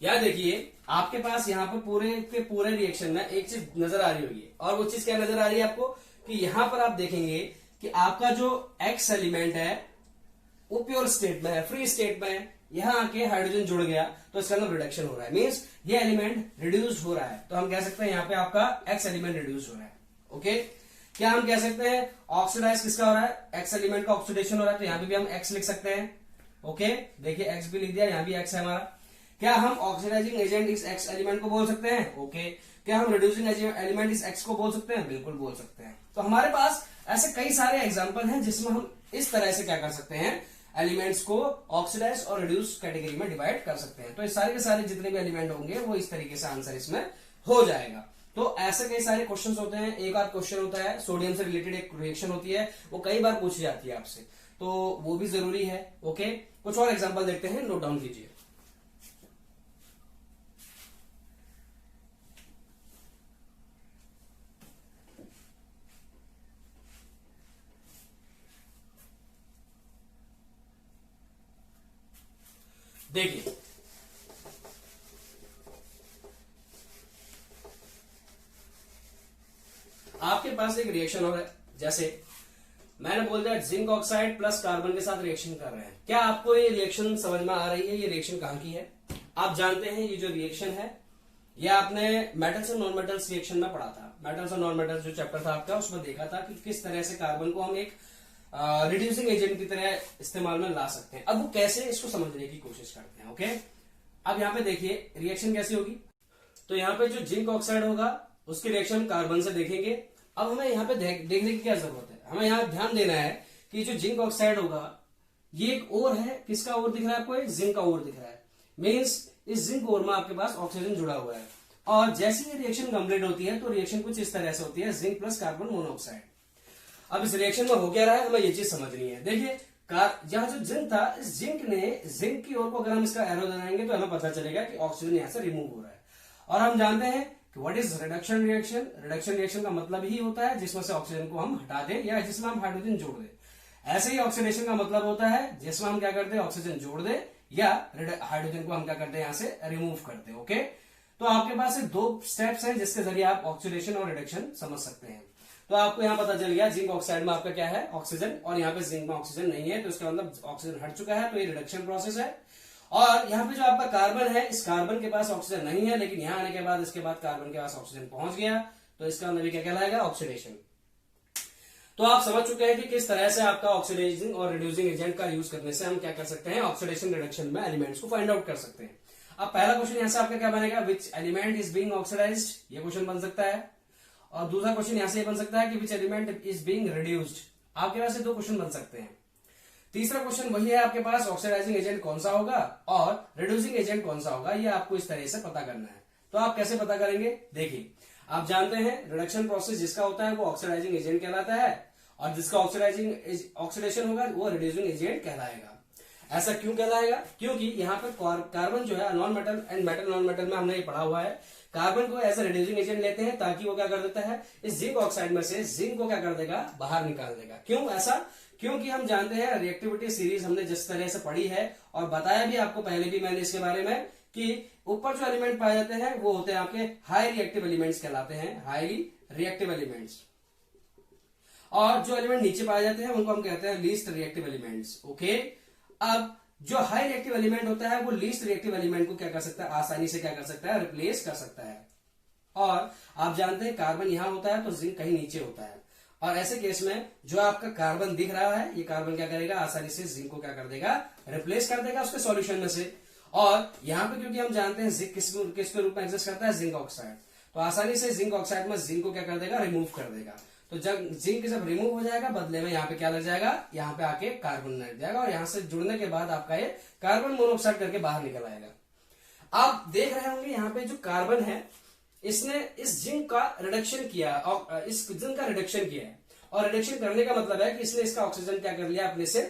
यार देखिए आपके पास यहाँ पर पूरे के पूरे रिएक्शन में एक चीज नजर आ रही होगी, और वो चीज क्या नजर आ रही है आपको कि यहां पर आप देखेंगे कि आपका जो एक्स एलिमेंट है वो प्योर स्टेट में है, फ्री स्टेट में है। यहां आके हाइड्रोजन जुड़ गया तो इसका मतलब रिडक्शन हो रहा है, मींस ये एलिमेंट रिड्यूस हो रहा है। तो हम कह सकते हैं यहाँ पे आपका एक्स एलिमेंट रिड्यूस हो रहा है। ओके, क्या हम कह सकते हैं ऑक्सीडाइज किसका हो रहा है, एक्स एलिमेंट का ऑक्सीडेशन हो रहा है, तो यहाँ पे भी हम एक्स लिख सकते हैं। ओके, देखिए एक्स भी लिख दिया, यहाँ भी एक्स है हमारा। क्या हम ऑक्सीडाइजिंग एजेंट इस एक्स एलिमेंट को बोल सकते हैं, ओके। क्या हम रिड्यूसिंग एलिमेंट इस एक्स को बोल सकते हैं, बिल्कुल बोल सकते हैं। तो हमारे पास ऐसे कई सारे एग्जांपल हैं जिसमें हम इस तरह से क्या कर सकते हैं, एलिमेंट्स को ऑक्सीडाइज और रिड्यूस कैटेगरी में डिवाइड कर सकते हैं। तो इस सारे के सारे जितने भी एलिमेंट होंगे वो इस तरीके से आंसर इसमें हो जाएगा। तो ऐसे कई सारे क्वेश्चन होते हैं। एक आध क्वेश्चन होता है सोडियम से रिलेटेड, एक रिएक्शन होती है, वो कई बार पूछी जाती है आपसे, तो वो भी जरूरी है। ओके, कुछ और एग्जाम्पल देखते हैं, नोट डाउन कीजिए। देखिए आपके पास एक रिएक्शन हो रहा है, जैसे मैंने बोल दिया जिंक ऑक्साइड प्लस कार्बन के साथ रिएक्शन कर रहे हैं। क्या आपको ये रिएक्शन समझ में आ रही है, ये रिएक्शन कहां की है। आप जानते हैं ये जो रिएक्शन है ये आपने मेटल्स और नॉन मेटल्स रिएक्शन में पढ़ा था। मेटल्स और नॉन मेटल्स जो चैप्टर था आपका, उसमें देखा था कि किस तरह से कार्बन को हम एक रिड्यूसिंग एजेंट की तरह इस्तेमाल में ला सकते हैं। अब वो कैसे, इसको समझने की कोशिश करते हैं। ओके, अब यहाँ पे देखिए रिएक्शन कैसी होगी। तो यहाँ पे जो जिंक ऑक्साइड होगा उसकी रिएक्शन कार्बन से देखेंगे। अब हमें यहाँ पे देखने की क्या जरूरत है, हमें यहाँ ध्यान देना है कि जो जिंक ऑक्साइड होगा ये एक ओर है, किसका ओर दिख रहा है आपको, जिंक का ओर दिख रहा है। मीन्स इस जिंक ओर में आपके पास ऑक्सीजन जुड़ा हुआ है। और जैसे ही रिएक्शन कंप्लीट होती है तो रिएक्शन कुछ इस तरह से होती है, जिंक प्लस कार्बन मोनोऑक्साइड। अब इस रिएक्शन में हो क्या रहा है हमें ये चीज समझनी है। देखिए यहाँ जो जिंक था, इस जिंक की ओर को अगर हम इसका एरो बनाएंगे तो हमें पता चलेगा कि ऑक्सीजन यहाँ से रिमूव हो रहा है। और हम जानते हैं कि what is reduction reaction. Reduction reaction का मतलब ही होता है जिसमें से ऑक्सीजन को हम हटा दें या जिसमें हम हाइड्रोजन जोड़ दें। ऐसे ही ऑक्सीडेशन का मतलब होता है जिसमें हम क्या करते हैं, ऑक्सीजन जोड़ दें या हाइड्रोजन को हम क्या करते हैं यहाँ से रिमूव करते हैं। ओके, तो आपके पास दो स्टेप्स हैं जिसके जरिए आप ऑक्सीडेशन और रिडक्शन समझ सकते हैं। तो आपको यहाँ पता चल गया जिंक ऑक्साइड में आपका क्या है, ऑक्सीजन, और यहाँ पे जिंक में ऑक्सीजन नहीं है तो इसका मतलब ऑक्सीजन हट चुका है, तो ये रिडक्शन प्रोसेस है। और यहाँ पे जो आपका कार्बन है, इस कार्बन के पास ऑक्सीजन नहीं है, लेकिन यहाँ आने के बाद इसके बाद कार्बन के पास ऑक्सीजन पहुंच गया, तो इसका मतलब क्या कहलाएगा, ऑक्सीडेशन। तो आप समझ चुके हैं कि किस तरह से आपका ऑक्सीडाइजिंग और रिड्यूसिंग एजेंट का यूज करने से हम क्या कर सकते हैं, ऑक्सीडेशन रिडक्शन में एलिमेंट्स को फाइंड आउट कर सकते हैं। अब पहला क्वेश्चन यहां से आपका क्या बनेगा, which element is being oxidized, ये क्वेश्चन बन सकता है। और दूसरा क्वेश्चन यहां से बन सकता है कि which element is being reduced. आपके पास दो क्वेश्चन बन सकते हैं। तीसरा क्वेश्चन वही है, आपके पास ऑक्सीडाइजिंग एजेंट कौन सा होगा और रिड्यूसिंग एजेंट कौन सा होगा, ये आपको इस तरह से पता करना है। तो आप कैसे पता करेंगे, देखिए आप जानते हैं रिडक्शन प्रोसेस जिसका होता है वो ऑक्सीडाइजिंग एजेंट कहलाता है, और जिसका ऑक्सीडेशन होगा वो रिड्यूसिंग एजेंट कहलाएगा। ऐसा क्यों कहलाएगा? क्योंकि यहाँ पे कार्बन जो है non metal and metal non metal में हमने ये पढ़ा हुआ है, कार्बन को एज ए रिड्यूसिंग एजेंट लेते हैं ताकि वो क्या कर देता है, इस जिंक ऑक्साइड में से जिंक को क्या कर देगा, बाहर निकाल देगा। क्यों ऐसा? क्योंकि हम जानते हैं रिएक्टिविटी सीरीज हमने जिस तरह से पढ़ी है और बताया भी आपको पहले भी मैंने इसके बारे में कि ऊपर जो एलिमेंट पाए जाते हैं वो होते हैं आपके हाई रिएक्टिव एलिमेंट्स कहलाते हैं, हाईली रिएक्टिव एलिमेंट्स, और जो एलिमेंट नीचे पाए जाते हैं उनको हम कहते हैं लीस्ट रिएक्टिव एलिमेंट्स। ओके, अब जो हाई रिएक्टिव एलिमेंट होता है वो लीस्ट रिएक्टिव एलिमेंट को क्या कर सकता है, आसानी से क्या कर सकता है, रिप्लेस कर सकता है। और आप जानते हैं कार्बन यहां होता है तो जिंक कहीं नीचे होता है, और ऐसे केस में जो आपका कार्बन दिख रहा है ये कार्बन क्या करेगा, आसानी से जिंक को क्या कर देगा, रिप्लेस कर देगा उसके सॉल्यूशन में से। और यहां पे क्योंकि हम जानते हैं जिंक किसके रूप में एग्जिस्ट करता है, जिंक ऑक्साइड, तो आसानी से जिंक ऑक्साइड में जिंक को क्या कर देगा, रिमूव कर देगा। तो जब जिंक जब रिमूव हो जाएगा, बदले में यहाँ पे क्या लग जाएगा, यहाँ पे आके कार्बन लग जाएगा, और यहाँ से जुड़ने के बाद आपका ये कार्बन मोनोऑक्साइड करके बाहर निकल आएगा। आप देख रहे होंगे यहाँ पे जो कार्बन है इसने इस जिंक का रिडक्शन किया, और इस जिंक का रिडक्शन किया है, और रिडक्शन करने का मतलब है कि इसने इसका ऑक्सीजन क्या कर लिया, अपने से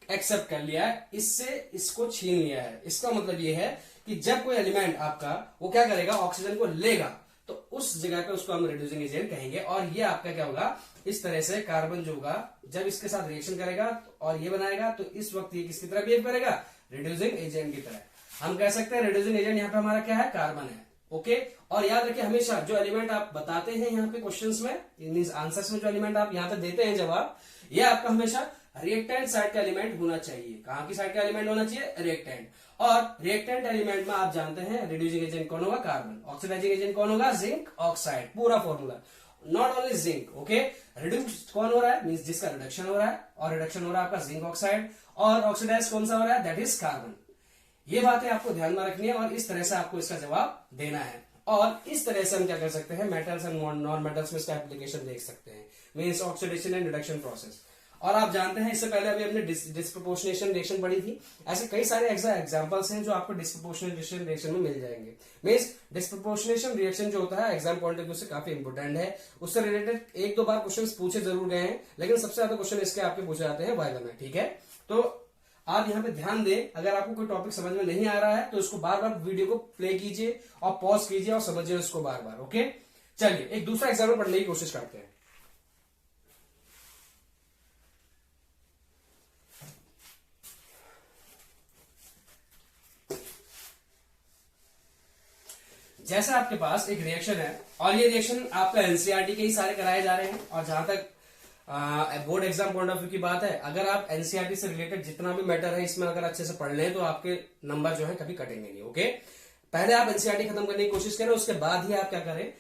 एक्सेप्ट कर लिया है, इससे इसको छीन लिया है। इसका मतलब ये है कि जब कोई एलिमेंट आपका वो क्या करेगा, ऑक्सीजन को लेगा, तो उस जगह पे उसको हम रिड्यूसिंग एजेंट कहेंगे। और ये आपका क्या होगा, इस तरह से कार्बन जो होगा जब इसके साथ रिएक्शन करेगा और ये बनाएगा, तो इस वक्त ये किसकी तरह बिहेव करेगा, रिड्यूसिंग एजेंट की तरह। हम कह सकते हैं रिड्यूसिंग एजेंट यहाँ पे हमारा क्या है, कार्बन है। ओके, और याद रखिए हमेशा जो एलिमेंट आप बताते हैं यहाँ पे क्वेश्चंस में, मींस आंसर्स में जो एलिमेंट आप यहाँ पे देते हैं जवाब, ये आपका हमेशा रिएक्टेंट साइड का एलिमेंट होना चाहिए। कहां की साइड का एलिमेंट होना चाहिए, रिएक्टेंट। और रिएक्टेंट एलिमेंट में आप जानते हैं रिड्यूसिंग एजेंट कौन होगा, कार्बन, ऑक्सीडाइजिंग एजेंट कौन होगा, जिंक ऑक्साइड, पूरा formula. Not only zinc, okay, reduce कौन हो रहा है, मींस जिसका रिडक्शन हो रहा है, और रिडक्शन हो रहा है आपका जिंक ऑक्साइड, और ऑक्सीडाइज कौन सा हो रहा है, दैट इज कार्बन। ये बातें आपको ध्यान में रखनी है और इस तरह से आपको इसका जवाब देना है। और इस तरह से हम क्या कर सकते हैं, मेटल्स एंड नॉन मेटल्स में इसका एप्लीकेशन देख सकते हैं, means oxidation and reduction process. और आप जानते हैं इससे पहले अभी हमने डिस्प्रोपोर्शनेशन रिएक्शन पढ़ी थी, ऐसे कई सारे एग्जांपल्स हैं जो आपको डिस्प्रोपोर्शनेशन रिएक्शन में मिल जाएंगे। मींस डिस्प्रोपोर्शनेशन रिएक्शन जो होता है एग्जाम पॉइंट ऑफ व्यू से काफी इंपोर्टेंट है, उससे रिलेटेड एक दो बार क्वेश्चंस पूछे जरूर गए हैं, लेकिन सबसे ज्यादा क्वेश्चन इसके आपके पूछे जाते हैं वाइवा में। ठीक है, तो आप यहाँ पे ध्यान दें, अगर आपको कोई टॉपिक समझ में नहीं आ रहा है तो इसको बार बार वीडियो को प्ले कीजिए और पॉज कीजिए और समझिए उसको बार बार। ओके, चलिए एक दूसरा एग्जाम्पल पढ़ने की कोशिश करते हैं। जैसे आपके पास एक रिएक्शन है और ये रिएक्शन आपका एनसीईआरटी के ही सारे कराए जा रहे हैं, और जहां तक board exam point of view की बात है, अगर आप एनसीईआरटी से रिलेटेड जितना भी मैटर है इसमें अगर अच्छे से पढ़ लें तो आपके नंबर जो है कभी कटेंगे नहीं। ओके, पहले आप एनसीईआरटी खत्म करने की कोशिश करें, उसके बाद ही आप क्या करें,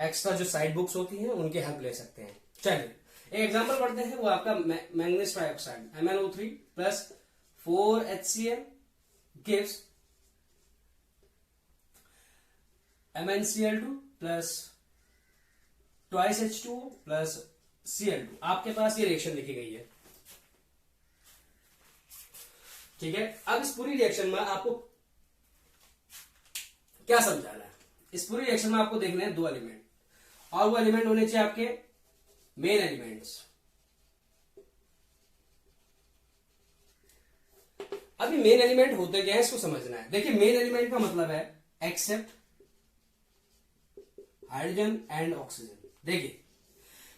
एक्स्ट्रा जो साइड बुक्स होती हैं उनकी हेल्प ले सकते हैं। चलिए एक एग्जाम्पल पढ़ते हैं, वो आपका manganese trioxide MnO3 plus 4HCl gives MnCl2 plus twice H2O plus Cl2। आपके पास ये रिएक्शन लिखी गई है, ठीक है। अब इस पूरी रिएक्शन में आपको क्या समझाना है, इस पूरी रिएक्शन में आपको देखना है दो एलिमेंट, और वो एलिमेंट होने चाहिए आपके मेन एलिमेंट्स। अभी मेन एलिमेंट होते क्या है इसको समझना है। देखिए मेन एलिमेंट का मतलब है एक्सेप्ट हाइड्रोजन एंड ऑक्सीजन। देखिए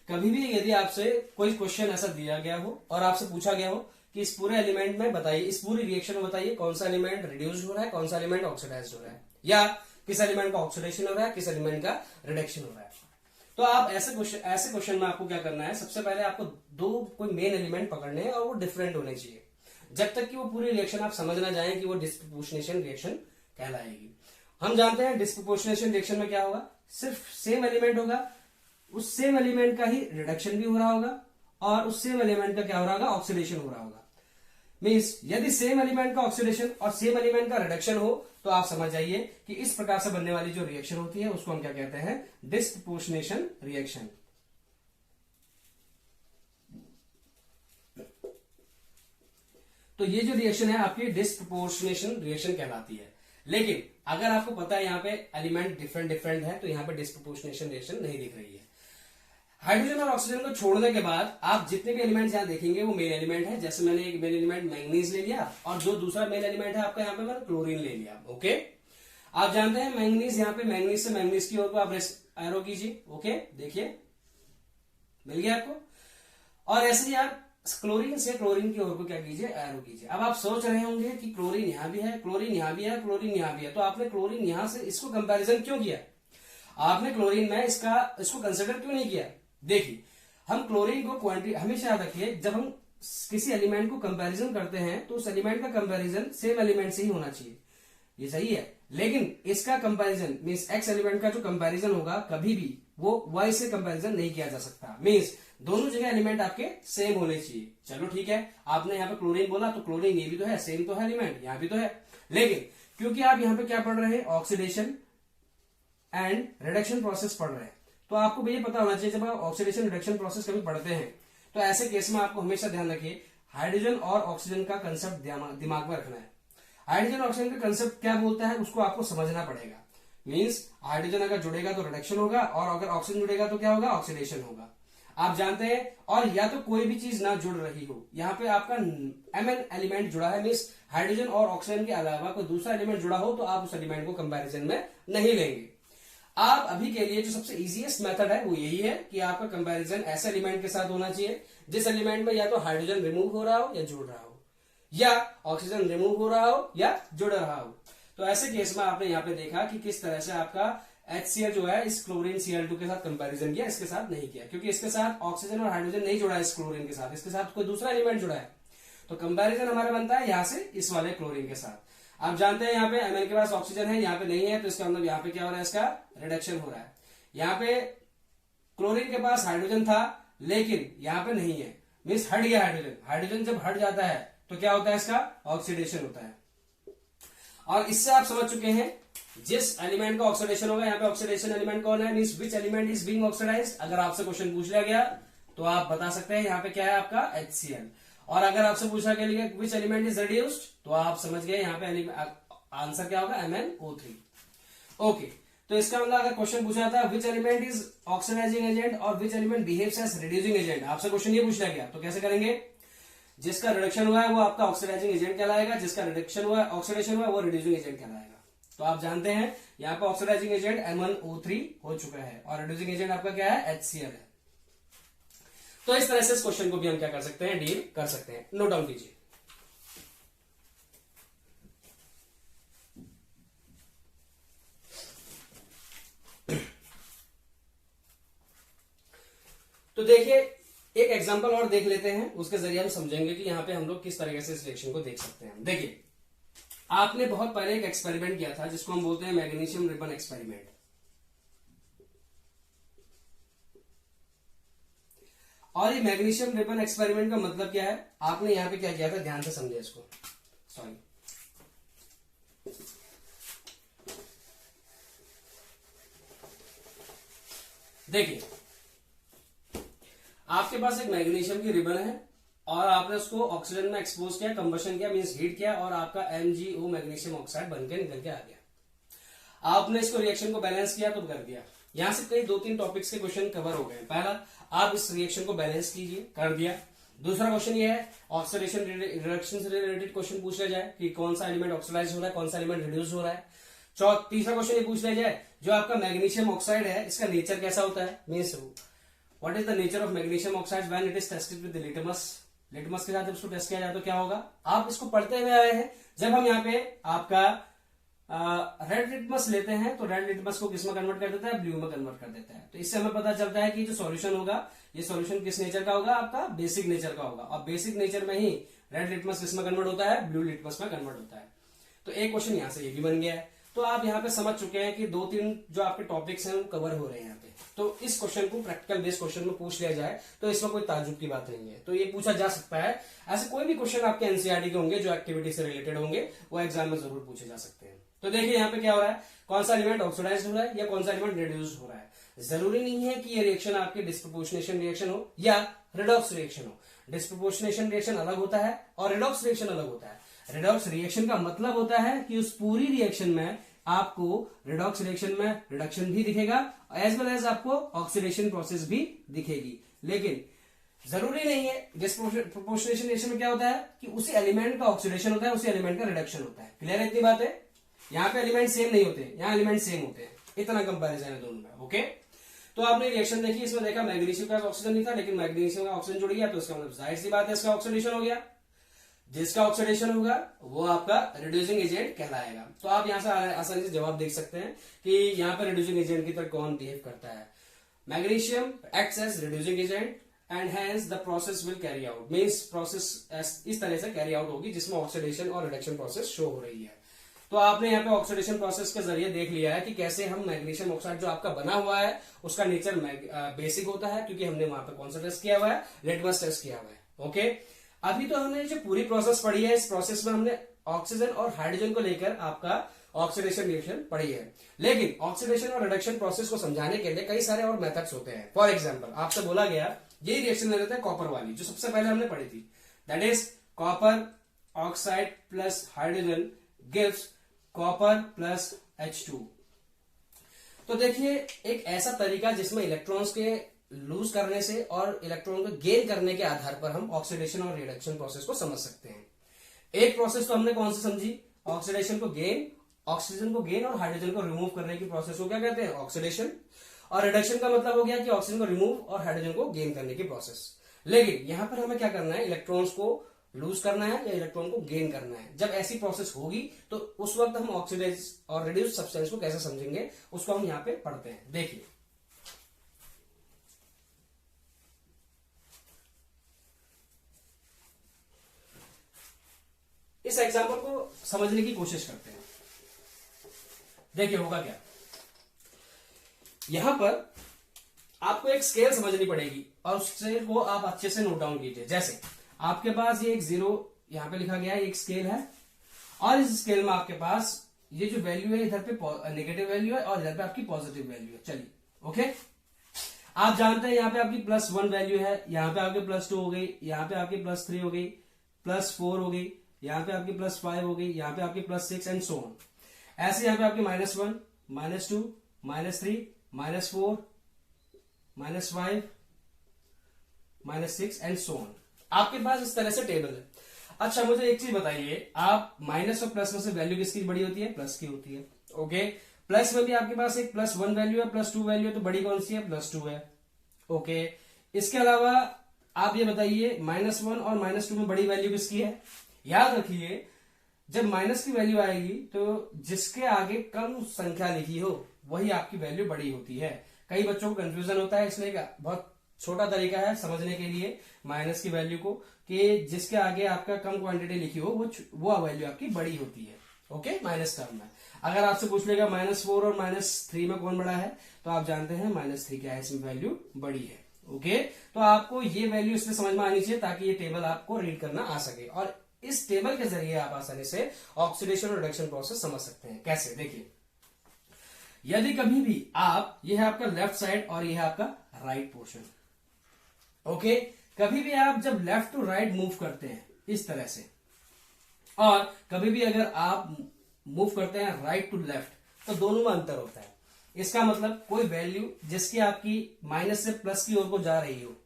कभी भी यदि आपसे कोई क्वेश्चन ऐसा दिया गया हो और आपसे पूछा गया हो कि इस पूरे एलिमेंट में बताइए, इस पूरी रिएक्शन में बताइए कौन सा एलिमेंट रिड्यूस हो रहा है, कौन सा एलिमेंट ऑक्सीडाइज हो रहा है, या किस एलिमेंट का ऑक्सीडेशन हो रहा है, किस एलिमेंट का रिडक्शन हो रहा है, तो आप ऐसे क्वेश्चन में आपको क्या करना है, सबसे पहले आपको दो कोई मेन एलिमेंट पकड़ने हैं और वो डिफरेंट होने चाहिए, जब तक कि वो पूरी रिएक्शन आप समझ ना जाए कि वो डिस्प्रोपोर्शनेशन रिएक्शन कहलाएगी। हम जानते हैं डिस्प्रोपोर्शनेशन रिएक्शन में क्या होगा, सिर्फ सेम एलिमेंट होगा, उस सेम एलिमेंट का ही रिडक्शन भी हो रहा होगा और उस सेम एलिमेंट का क्या हो रहा होगा, ऑक्सीडेशन हो रहा होगा। मींस यदि सेम एलिमेंट का ऑक्सीडेशन और सेम एलिमेंट का रिडक्शन हो तो आप समझ जाइए कि इस प्रकार से बनने वाली जो रिएक्शन होती है उसको हम क्या कहते हैं, डिस्प्रोपोर्शनेशन रिएक्शन। तो ये जो रिएक्शन है आपकी डिस्प्रोपोर्शनेशन रिएक्शन कहलाती है। लेकिन अगर आपको पता है यहाँ पे एलिमेंट डिफरेंट डिफरेंट है तो यहाँ पे डिस्प्रोपोर्शनेशन रिएक्शन नहीं दिख रही है। हाइड्रोजन और ऑक्सीजन को छोड़ने के बाद आप जितने भी एलिमेंट यहाँ देखेंगे वो मेल एलिमेंट है। जैसे मैंने एक मेल एलिमेंट मैंगनीज ले लिया और जो दूसरा मेल एलिमेंट है आपका यहाँ पे मैंने क्लोरीन ले लिया। ओके, आप जानते हैं मैंगनीज, यहाँ पे मैंगनीज से मैंगनीज की ओर को आप एरो कीजिए। ओके, देखिए मिल गया आपको। और ऐसे ही आप क्लोरीन से क्लोरीन की ओर को क्या कीजिए, एरो कीजिए। अब आप सोच रहे होंगे कि क्लोरीन यहां भी है, क्लोरीन यहां भी है, क्लोरीन यहां भी है, तो आपने क्लोरीन यहां से इसको कंपैरिजन क्यों किया, आपने क्लोरीन में इसको कंसिडर क्यों नहीं किया। देखिए, हम क्लोरीन को क्वांटिटी हमेशा याद रखिए, जब हम किसी एलिमेंट को कंपैरिजन करते हैं तो उस एलिमेंट का कंपैरिजन सेम एलिमेंट से ही होना चाहिए, ये सही है। लेकिन इसका कंपैरिजन मींस एक्स एलिमेंट का जो कंपैरिजन होगा कभी भी वो वाई से कंपैरिजन नहीं किया जा सकता। मींस दोनों जगह एलिमेंट आपके सेम होने चाहिए। चलो ठीक है, आपने यहाँ पे क्लोरीन बोला तो क्लोरीन ये भी तो है, सेम तो है एलिमेंट, यहाँ भी तो है। लेकिन क्योंकि आप यहाँ पे क्या पढ़ रहे हैं, ऑक्सीडेशन एंड रिडक्शन प्रोसेस पढ़ रहे हैं, तो आपको भी ये पता होना चाहिए जब आप ऑक्सीडेशन रिडक्शन प्रोसेस कभी पढ़ते हैं तो ऐसे केस में आपको हमेशा ध्यान रखिए हाइड्रोजन और ऑक्सीजन का कंसेप्ट दिमाग में रखना है। हाइड्रोजन ऑक्सीजन का कंसेप्ट क्या बोलता है उसको आपको समझना पड़ेगा। मींस हाइड्रोजन अगर जुड़ेगा तो रिडक्शन होगा और अगर ऑक्सीजन जुड़ेगा तो क्या होगा, ऑक्सीडेशन होगा। आप जानते हैं, और या तो कोई भी चीज ना जुड़ रही हो, यहाँ पे आपका Mn एलिमेंट जुड़ा है, मींस हाइड्रोजन और ऑक्सीजन के अलावा कोई दूसरा एलिमेंट जुड़ा हो तो आप उस एलिमेंट को कंपैरिजन में नहीं लेंगे। आप अभी के लिए जो सबसे इजीएस्ट मेथड है वो यही है कि आपका कंपैरिजन ऐसे एलिमेंट के साथ होना चाहिए जिस एलिमेंट में या तो हाइड्रोजन रिमूव हो रहा हो या जुड़ रहा हो, या ऑक्सीजन रिमूव हो रहा हो या जुड़ रहा हो। तो ऐसे केस में आपने यहाँ पे देखा कि किस तरह से आपका HCl जो है इस क्लोरीन Cl2 के साथ कंपैरिजन किया, इसके साथ नहीं किया, क्योंकि इसके साथ ऑक्सीजन और हाइड्रोजन नहीं जुड़ा है इस क्लोरीन के साथ, इसके साथ कोई दूसरा एलिमेंट जुड़ा है। तो कंपैरिजन हमारा बनता है यहाँ से इस वाले क्लोरीन के साथ। आप जानते हैं यहाँ पे Mn के पास ऑक्सीजन है, यहाँ पे नहीं है, तो इसका मतलब यहाँ पे क्या हो रहा है, इसका रिडक्शन हो रहा है। यहाँ पे क्लोरीन के पास हाइड्रोजन था लेकिन यहाँ पे नहीं है, मीन्स हट गया हाइड्रोजन। हाइड्रोजन जब हट जाता है तो क्या होता है, इसका ऑक्सीडेशन होता है। और इससे आप समझ चुके हैं जिस एलिमेंट का ऑक्सीडेशन होगा, यहाँ पे ऑक्सीडेशन एलिमेंट कौन है, means which element is being oxidized. अगर आपसे क्वेश्चन पूछ लिया गया तो आप बता सकते हैं यहाँ पे क्या है आपका HCl। और अगर आपसे पूछा गया विच एलिमेंट इज रिड्यूस्ड तो आप समझ गए यहाँ पे आंसर क्या होगा, MnO3। ओके, तो इसका मतलब अगर क्वेश्चन पूछा था which element is oxidising agent और which element behaves as reducing agent, आपसे क्वेश्चन ये पूछ लिया गया तो कैसे करेंगे, जिसका रिडक्शन हुआ है वो आपका ऑक्सीडाइजिंग एजेंट कहलाएगा, जिसका रिडक्शन हुआ है ऑक्सीडेशन हुआ है वो रिड्यूसिंग एजेंट कहलाएगा। तो आप जानते हैं यहाँ पे ऑक्सीडाइजिंग एजेंट MnO3 हो चुका है और रिड्यूसिंग एजेंट आपका क्या है, HCl है। तो इस तरह से इस क्वेश्चन को भी हम क्या कर सकते हैं, डील कर सकते हैं। नोट डाउन कीजिए। तो देखिए एक एग्जांपल और देख लेते हैं, उसके जरिए हम समझेंगे कि यहाँ पे हम लोग किस तरीके से इस रिएक्शन को देख सकते हैं। देखिए, आपने बहुत पहले एक एक्सपेरिमेंट किया था जिसको हम बोलते हैं मैग्नीशियम रिबन एक्सपेरिमेंट। और ये मैग्नीशियम रिबन एक्सपेरिमेंट का मतलब क्या है, आपने यहाँ पे क्या किया था, ध्यान से समझे इसको। सॉरी, देखिए आपके पास एक मैग्नीशियम की रिबन है और आपने उसको ऑक्सीजन में एक्सपोज किया, कंबशन किया, मींस हीट किया और आपका MgO मैग्नीशियम ऑक्साइड बनके निकल के आ गया। आपने इसको रिएक्शन को बैलेंस किया तो कर दिया। यहां से कई 2-3 टॉपिक्स के क्वेश्चन कवर हो गए। पहला, आप इस रिएक्शन को बैलेंस कीजिए, कर दिया। दूसरा क्वेश्चन ये है, ऑक्सीडेशन रिडक्शन से रिलेटेड क्वेश्चन पूछ लिया जाए कि कौन सा एलिमेंट ऑक्सीडाइज हो रहा है, कौन सा एलिमेंट रिड्यूस हो रहा है। तीसरा क्वेश्चन ये पूछ लिया जाए, जो आपका मैग्नीशियम ऑक्साइड है इसका नेचर कैसा होता है, means what is the nature of magnesium oxide when it is tested with litmus. Litmus के साथ जब इसको टेस्ट किया जाए तो क्या होगा, आप इसको पढ़ते हुए आए हैं। जब हम यहाँ पे आपका रेड लिटमस लेते हैं तो रेड लिटमस को किस में कन्वर्ट कर देता है, ब्लू में कन्वर्ट कर देता है। तो इससे हमें पता चलता है कि जो सॉल्यूशन होगा ये सॉल्यूशन किस नेचर का होगा, आपका बेसिक नेचर का होगा। और बेसिक नेचर में ही रेड लिटमस किस में कन्वर्ट होता है, ब्लू लिटमस में कन्वर्ट होता है। तो एक क्वेश्चन यहां से ये भी बन गया है। तो आप यहाँ पे समझ चुके हैं कि 2-3 जो आपके टॉपिक्स हैं वो कवर हो रहे हैं यहाँ पे। तो इस क्वेश्चन को प्रैक्टिकल बेस्ड क्वेश्चन में पूछ लिया जाए तो इसमें कोई ताज्जुब की बात नहीं है, तो ये पूछा जा सकता है। ऐसे कोई भी क्वेश्चन आपके एनसीईआरटी के होंगे जो एक्टिविटी से रिलेटेड होंगे वो एग्जाम में जरूर पूछे जा सकते हैं। तो देखिए यहाँ पे क्या हो रहा है, कौन सा एलिमेंट ऑक्सीडाइज हो रहा है या कौन सा एलिमेंट रिड्यूस हो रहा है। जरूरी नहीं है कि ये रिएक्शन आपकी डिस्प्रोपोर्शनेशन रिएक्शन हो या रिडॉक्स रिएक्शन हो। डिस्प्रोपोर्शनेशन रिएक्शन अलग होता है और रिडॉक्स रिएक्शन अलग होता है। रेडॉक्स रिएक्शन का मतलब होता है कि उस पूरी रिएक्शन में आपको रेडॉक्स रिएक्शन में रिडक्शन भी दिखेगा एज वेल एज आपको ऑक्सीडेशन प्रोसेस भी दिखेगी। लेकिन जरूरी नहीं है। डिस्प्रोपोर्शनेशन रिएक्शन में क्या होता है कि उसी एलिमेंट का ऑक्सीडेशन होता है, उसी एलिमेंट का रिडक्शन होता है। क्लियर है इतनी बात है? यहाँ पे एलिमेंट सेम नहीं होते, यहाँ एलिमेंट सेम होते हैं। इतना कंपैरिजन है दोनों में। ओके, तो आपने रिएक्शन देखी, इसमें देखा मैग्नीशियम का ऑक्सीजन नहीं था, लेकिन मैग्नीशियम का ऑक्सीजन जुड़ गया, तो इसका मतलब जाहिर सी बात है इसका ऑक्सीडेशन हो गया। जिसका ऑक्सीडेशन होगा वो आपका रिड्यूसिंग एजेंट कहलाएगा। तो आप यहां से आसानी से जवाब देख सकते हैं कि यहाँ पे रिड्यूसिंग एजेंट की तरह कौन बिहेव करता है। Magnesium acts as reducing agent and hence the process will carry out, means process इस तरह से कैरी आउट होगी जिसमें ऑक्सीडेशन और रिडक्शन प्रोसेस शो हो रही है। तो आपने यहाँ पे ऑक्सीडेशन प्रोसेस के जरिए देख लिया है कि कैसे हम मैग्नीशियम ऑक्साइड जो आपका बना हुआ है उसका नेचर बेसिक होता है, क्योंकि हमने वहां पे कौन सा टेस्ट किया हुआ है, लिटमस टेस्ट किया हुआ है। ओके, अभी तो हमने जो पूरी प्रोसेस पढ़ी है, इस प्रोसेस में हमने ऑक्सीजन और हाइड्रोजन को लेकर आपका ऑक्सीडेशन रिएक्शन पढ़ी है। लेकिन ऑक्सीडेशन और रिडक्शन प्रोसेस को समझाने के लिए कई सारे और मेथड्स होते हैं। फॉर एग्जांपल आपसे बोला गया यही रिएक्शन ले लेते हैं कॉपर वाली, जो सबसे पहले हमने पढ़ी थी, that is copper oxide plus hydrogen gives copper plus H2। तो देखिए एक ऐसा तरीका जिसमें इलेक्ट्रॉन्स के लूज करने से और इलेक्ट्रॉन को गेन करने के आधार पर हम ऑक्सीडेशन और रिडक्शन प्रोसेस को समझ सकते हैं। एक प्रोसेस तो हमने कौन सी समझी, ऑक्सीडेशन को गेन, ऑक्सीजन को गेन और हाइड्रोजन को रिमूव करने की प्रोसेस को क्या कहते हैं, ऑक्सीडेशन। और रिडक्शन का मतलब हो गया कि ऑक्सीजन को रिमूव और हाइड्रोजन को गेन करने की प्रोसेस। लेकिन यहां पर हमें क्या करना है, इलेक्ट्रॉन्स को लूज करना है या इलेक्ट्रॉन को गेन करना है। जब ऐसी प्रोसेस होगी तो उस वक्त हम ऑक्सीडाइज और रिड्यूस सब्सटेंस को कैसे समझेंगे उसको हम यहां पे पढ़ते हैं। देखिए इस एग्जांपल को समझने की कोशिश करते हैं। देखिए होगा क्या, यहां पर आपको एक स्केल समझनी पड़ेगी और उस स्केल को आप अच्छे से नोट डाउन कीजिए। जैसे आपके पास ये एक 0 यहां पे लिखा गया है, एक स्केल है और इस स्केल में आपके पास ये जो वैल्यू है इधर पे नेगेटिव वैल्यू है और इधर पे आपकी पॉजिटिव वैल्यू है। चलिए ओके, आप जानते हैं यहाँ पे आपकी +1 वैल्यू है, यहाँ पे आपकी +2 हो गई, यहाँ पे आपकी +3 हो गई, +4 हो गई, यहाँ पे आपकी +5 हो गई, यहाँ पे आपकी +6 एंड सो ऑन। ऐसे यहाँ पे आपकी -1 -2 -3 -4 -5 -6 एंड सो ऑन। आपके पास इस तरह से टेबल है। अच्छा मुझे एक चीज बताइए, आप माइनस और प्लस में से वैल्यू किसकी बड़ी होती है, प्लस की होती है। ओके, प्लस में भी आपके पास एक +1 वैल्यू है, +2 वैल्यू है, तो बड़ी कौन सी है, +2 है। ओके, इसके अलावा आप ये बताइए -1 और -2 में बड़ी वैल्यू किसकी है। याद रखिए जब माइनस की वैल्यू आएगी तो जिसके आगे कम संख्या लिखी हो वही आपकी वैल्यू बड़ी होती है। कई बच्चों को कंफ्यूजन होता है, इसलिए बहुत छोटा तरीका है समझने के लिए माइनस की वैल्यू को, कि जिसके आगे आपका कम क्वांटिटी लिखी हो वो वैल्यू आपकी बड़ी होती है। ओके, माइनस टर्म में अगर आपसे पूछ लेगा -4 और -3 में कौन बड़ा है, तो आप जानते हैं -3 क्या है, इसमें वैल्यू बड़ी है। ओके, तो आपको ये वैल्यू इसलिए समझ में आनी चाहिए ताकि ये टेबल आपको रीड करना आ सके और इस टेबल के जरिए आप आसानी से ऑक्सीडेशन और रिडक्शन प्रोसेस समझ सकते हैं। कैसे, देखिए यदि कभी भी आप, ये है आपका लेफ्ट साइड और ये है आपका राइट पोर्शन। ओके, कभी भी आप जब लेफ्ट टू राइट मूव करते हैं इस तरह से, और कभी भी अगर आप मूव करते हैं राइट टू लेफ्ट, तो दोनों में अंतर होता है। इसका मतलब कोई वैल्यू जिसकी आपकी माइनस से प्लस की ओर को जा रही हो,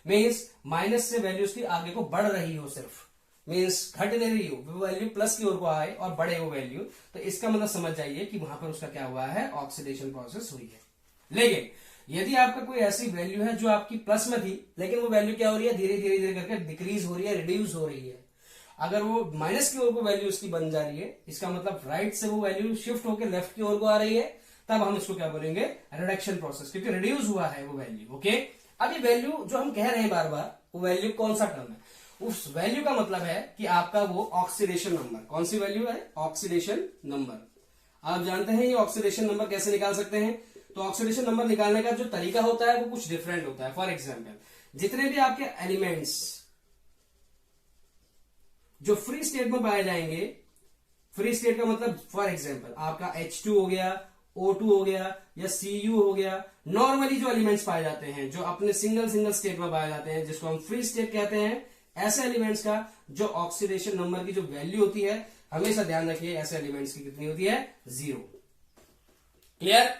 मीन्स माइनस से वैल्यू उसकी आगे को बढ़ रही हो, सिर्फ मीन्स घट नहीं रही हो, वो वैल्यू प्लस की ओर को आए और बढ़े वो वैल्यू, तो इसका मतलब समझ जाइए कि वहां पर उसका क्या हुआ है, ऑक्सीडेशन प्रोसेस हुई है। लेकिन यदि आपका कोई ऐसी वैल्यू है जो आपकी प्लस में थी, लेकिन वो वैल्यू क्या हो रही है, धीरे धीरे धीरे करके डिक्रीज हो रही है, रिड्यूस हो रही है, अगर वो माइनस की ओर को वैल्यू उसकी बन जा रही है, इसका मतलब राइट से वो वैल्यू शिफ्ट होकर लेफ्ट की ओर को आ रही है, तब हम इसको क्या बोलेंगे, रिडक्शन प्रोसेस, क्योंकि रिड्यूस हुआ है वो वैल्यू। ओके, अब ये वैल्यू जो हम कह रहे हैं बार बार, वो वैल्यू कौन सा टर्म है, उस वैल्यू का मतलब है कि आपका वो ऑक्सीडेशन नंबर, कौन सी वैल्यू है, ऑक्सीडेशन नंबर। आप जानते हैं ये ऑक्सीडेशन नंबर कैसे निकाल सकते हैं, तो ऑक्सीडेशन नंबर निकालने का जो तरीका होता है वो कुछ डिफरेंट होता है। फॉर एग्जाम्पल जितने भी आपके एलिमेंट्स जो फ्री स्टेट में पाए जाएंगे, फ्री स्टेट का मतलब फॉर एग्जाम्पल आपका H2 हो गया, O2 हो गया या Cu हो गया, नॉर्मली जो एलिमेंट्स पाए जाते हैं जो अपने सिंगल स्टेट में पाए जाते हैं, जिसको हम फ्री स्टेट कहते हैं, ऐसे एलिमेंट्स का जो ऑक्सीडेशन नंबर की जो वैल्यू होती है, हमेशा ध्यान रखिए ऐसे एलिमेंट्स की कितनी होती है, 0। क्लियर।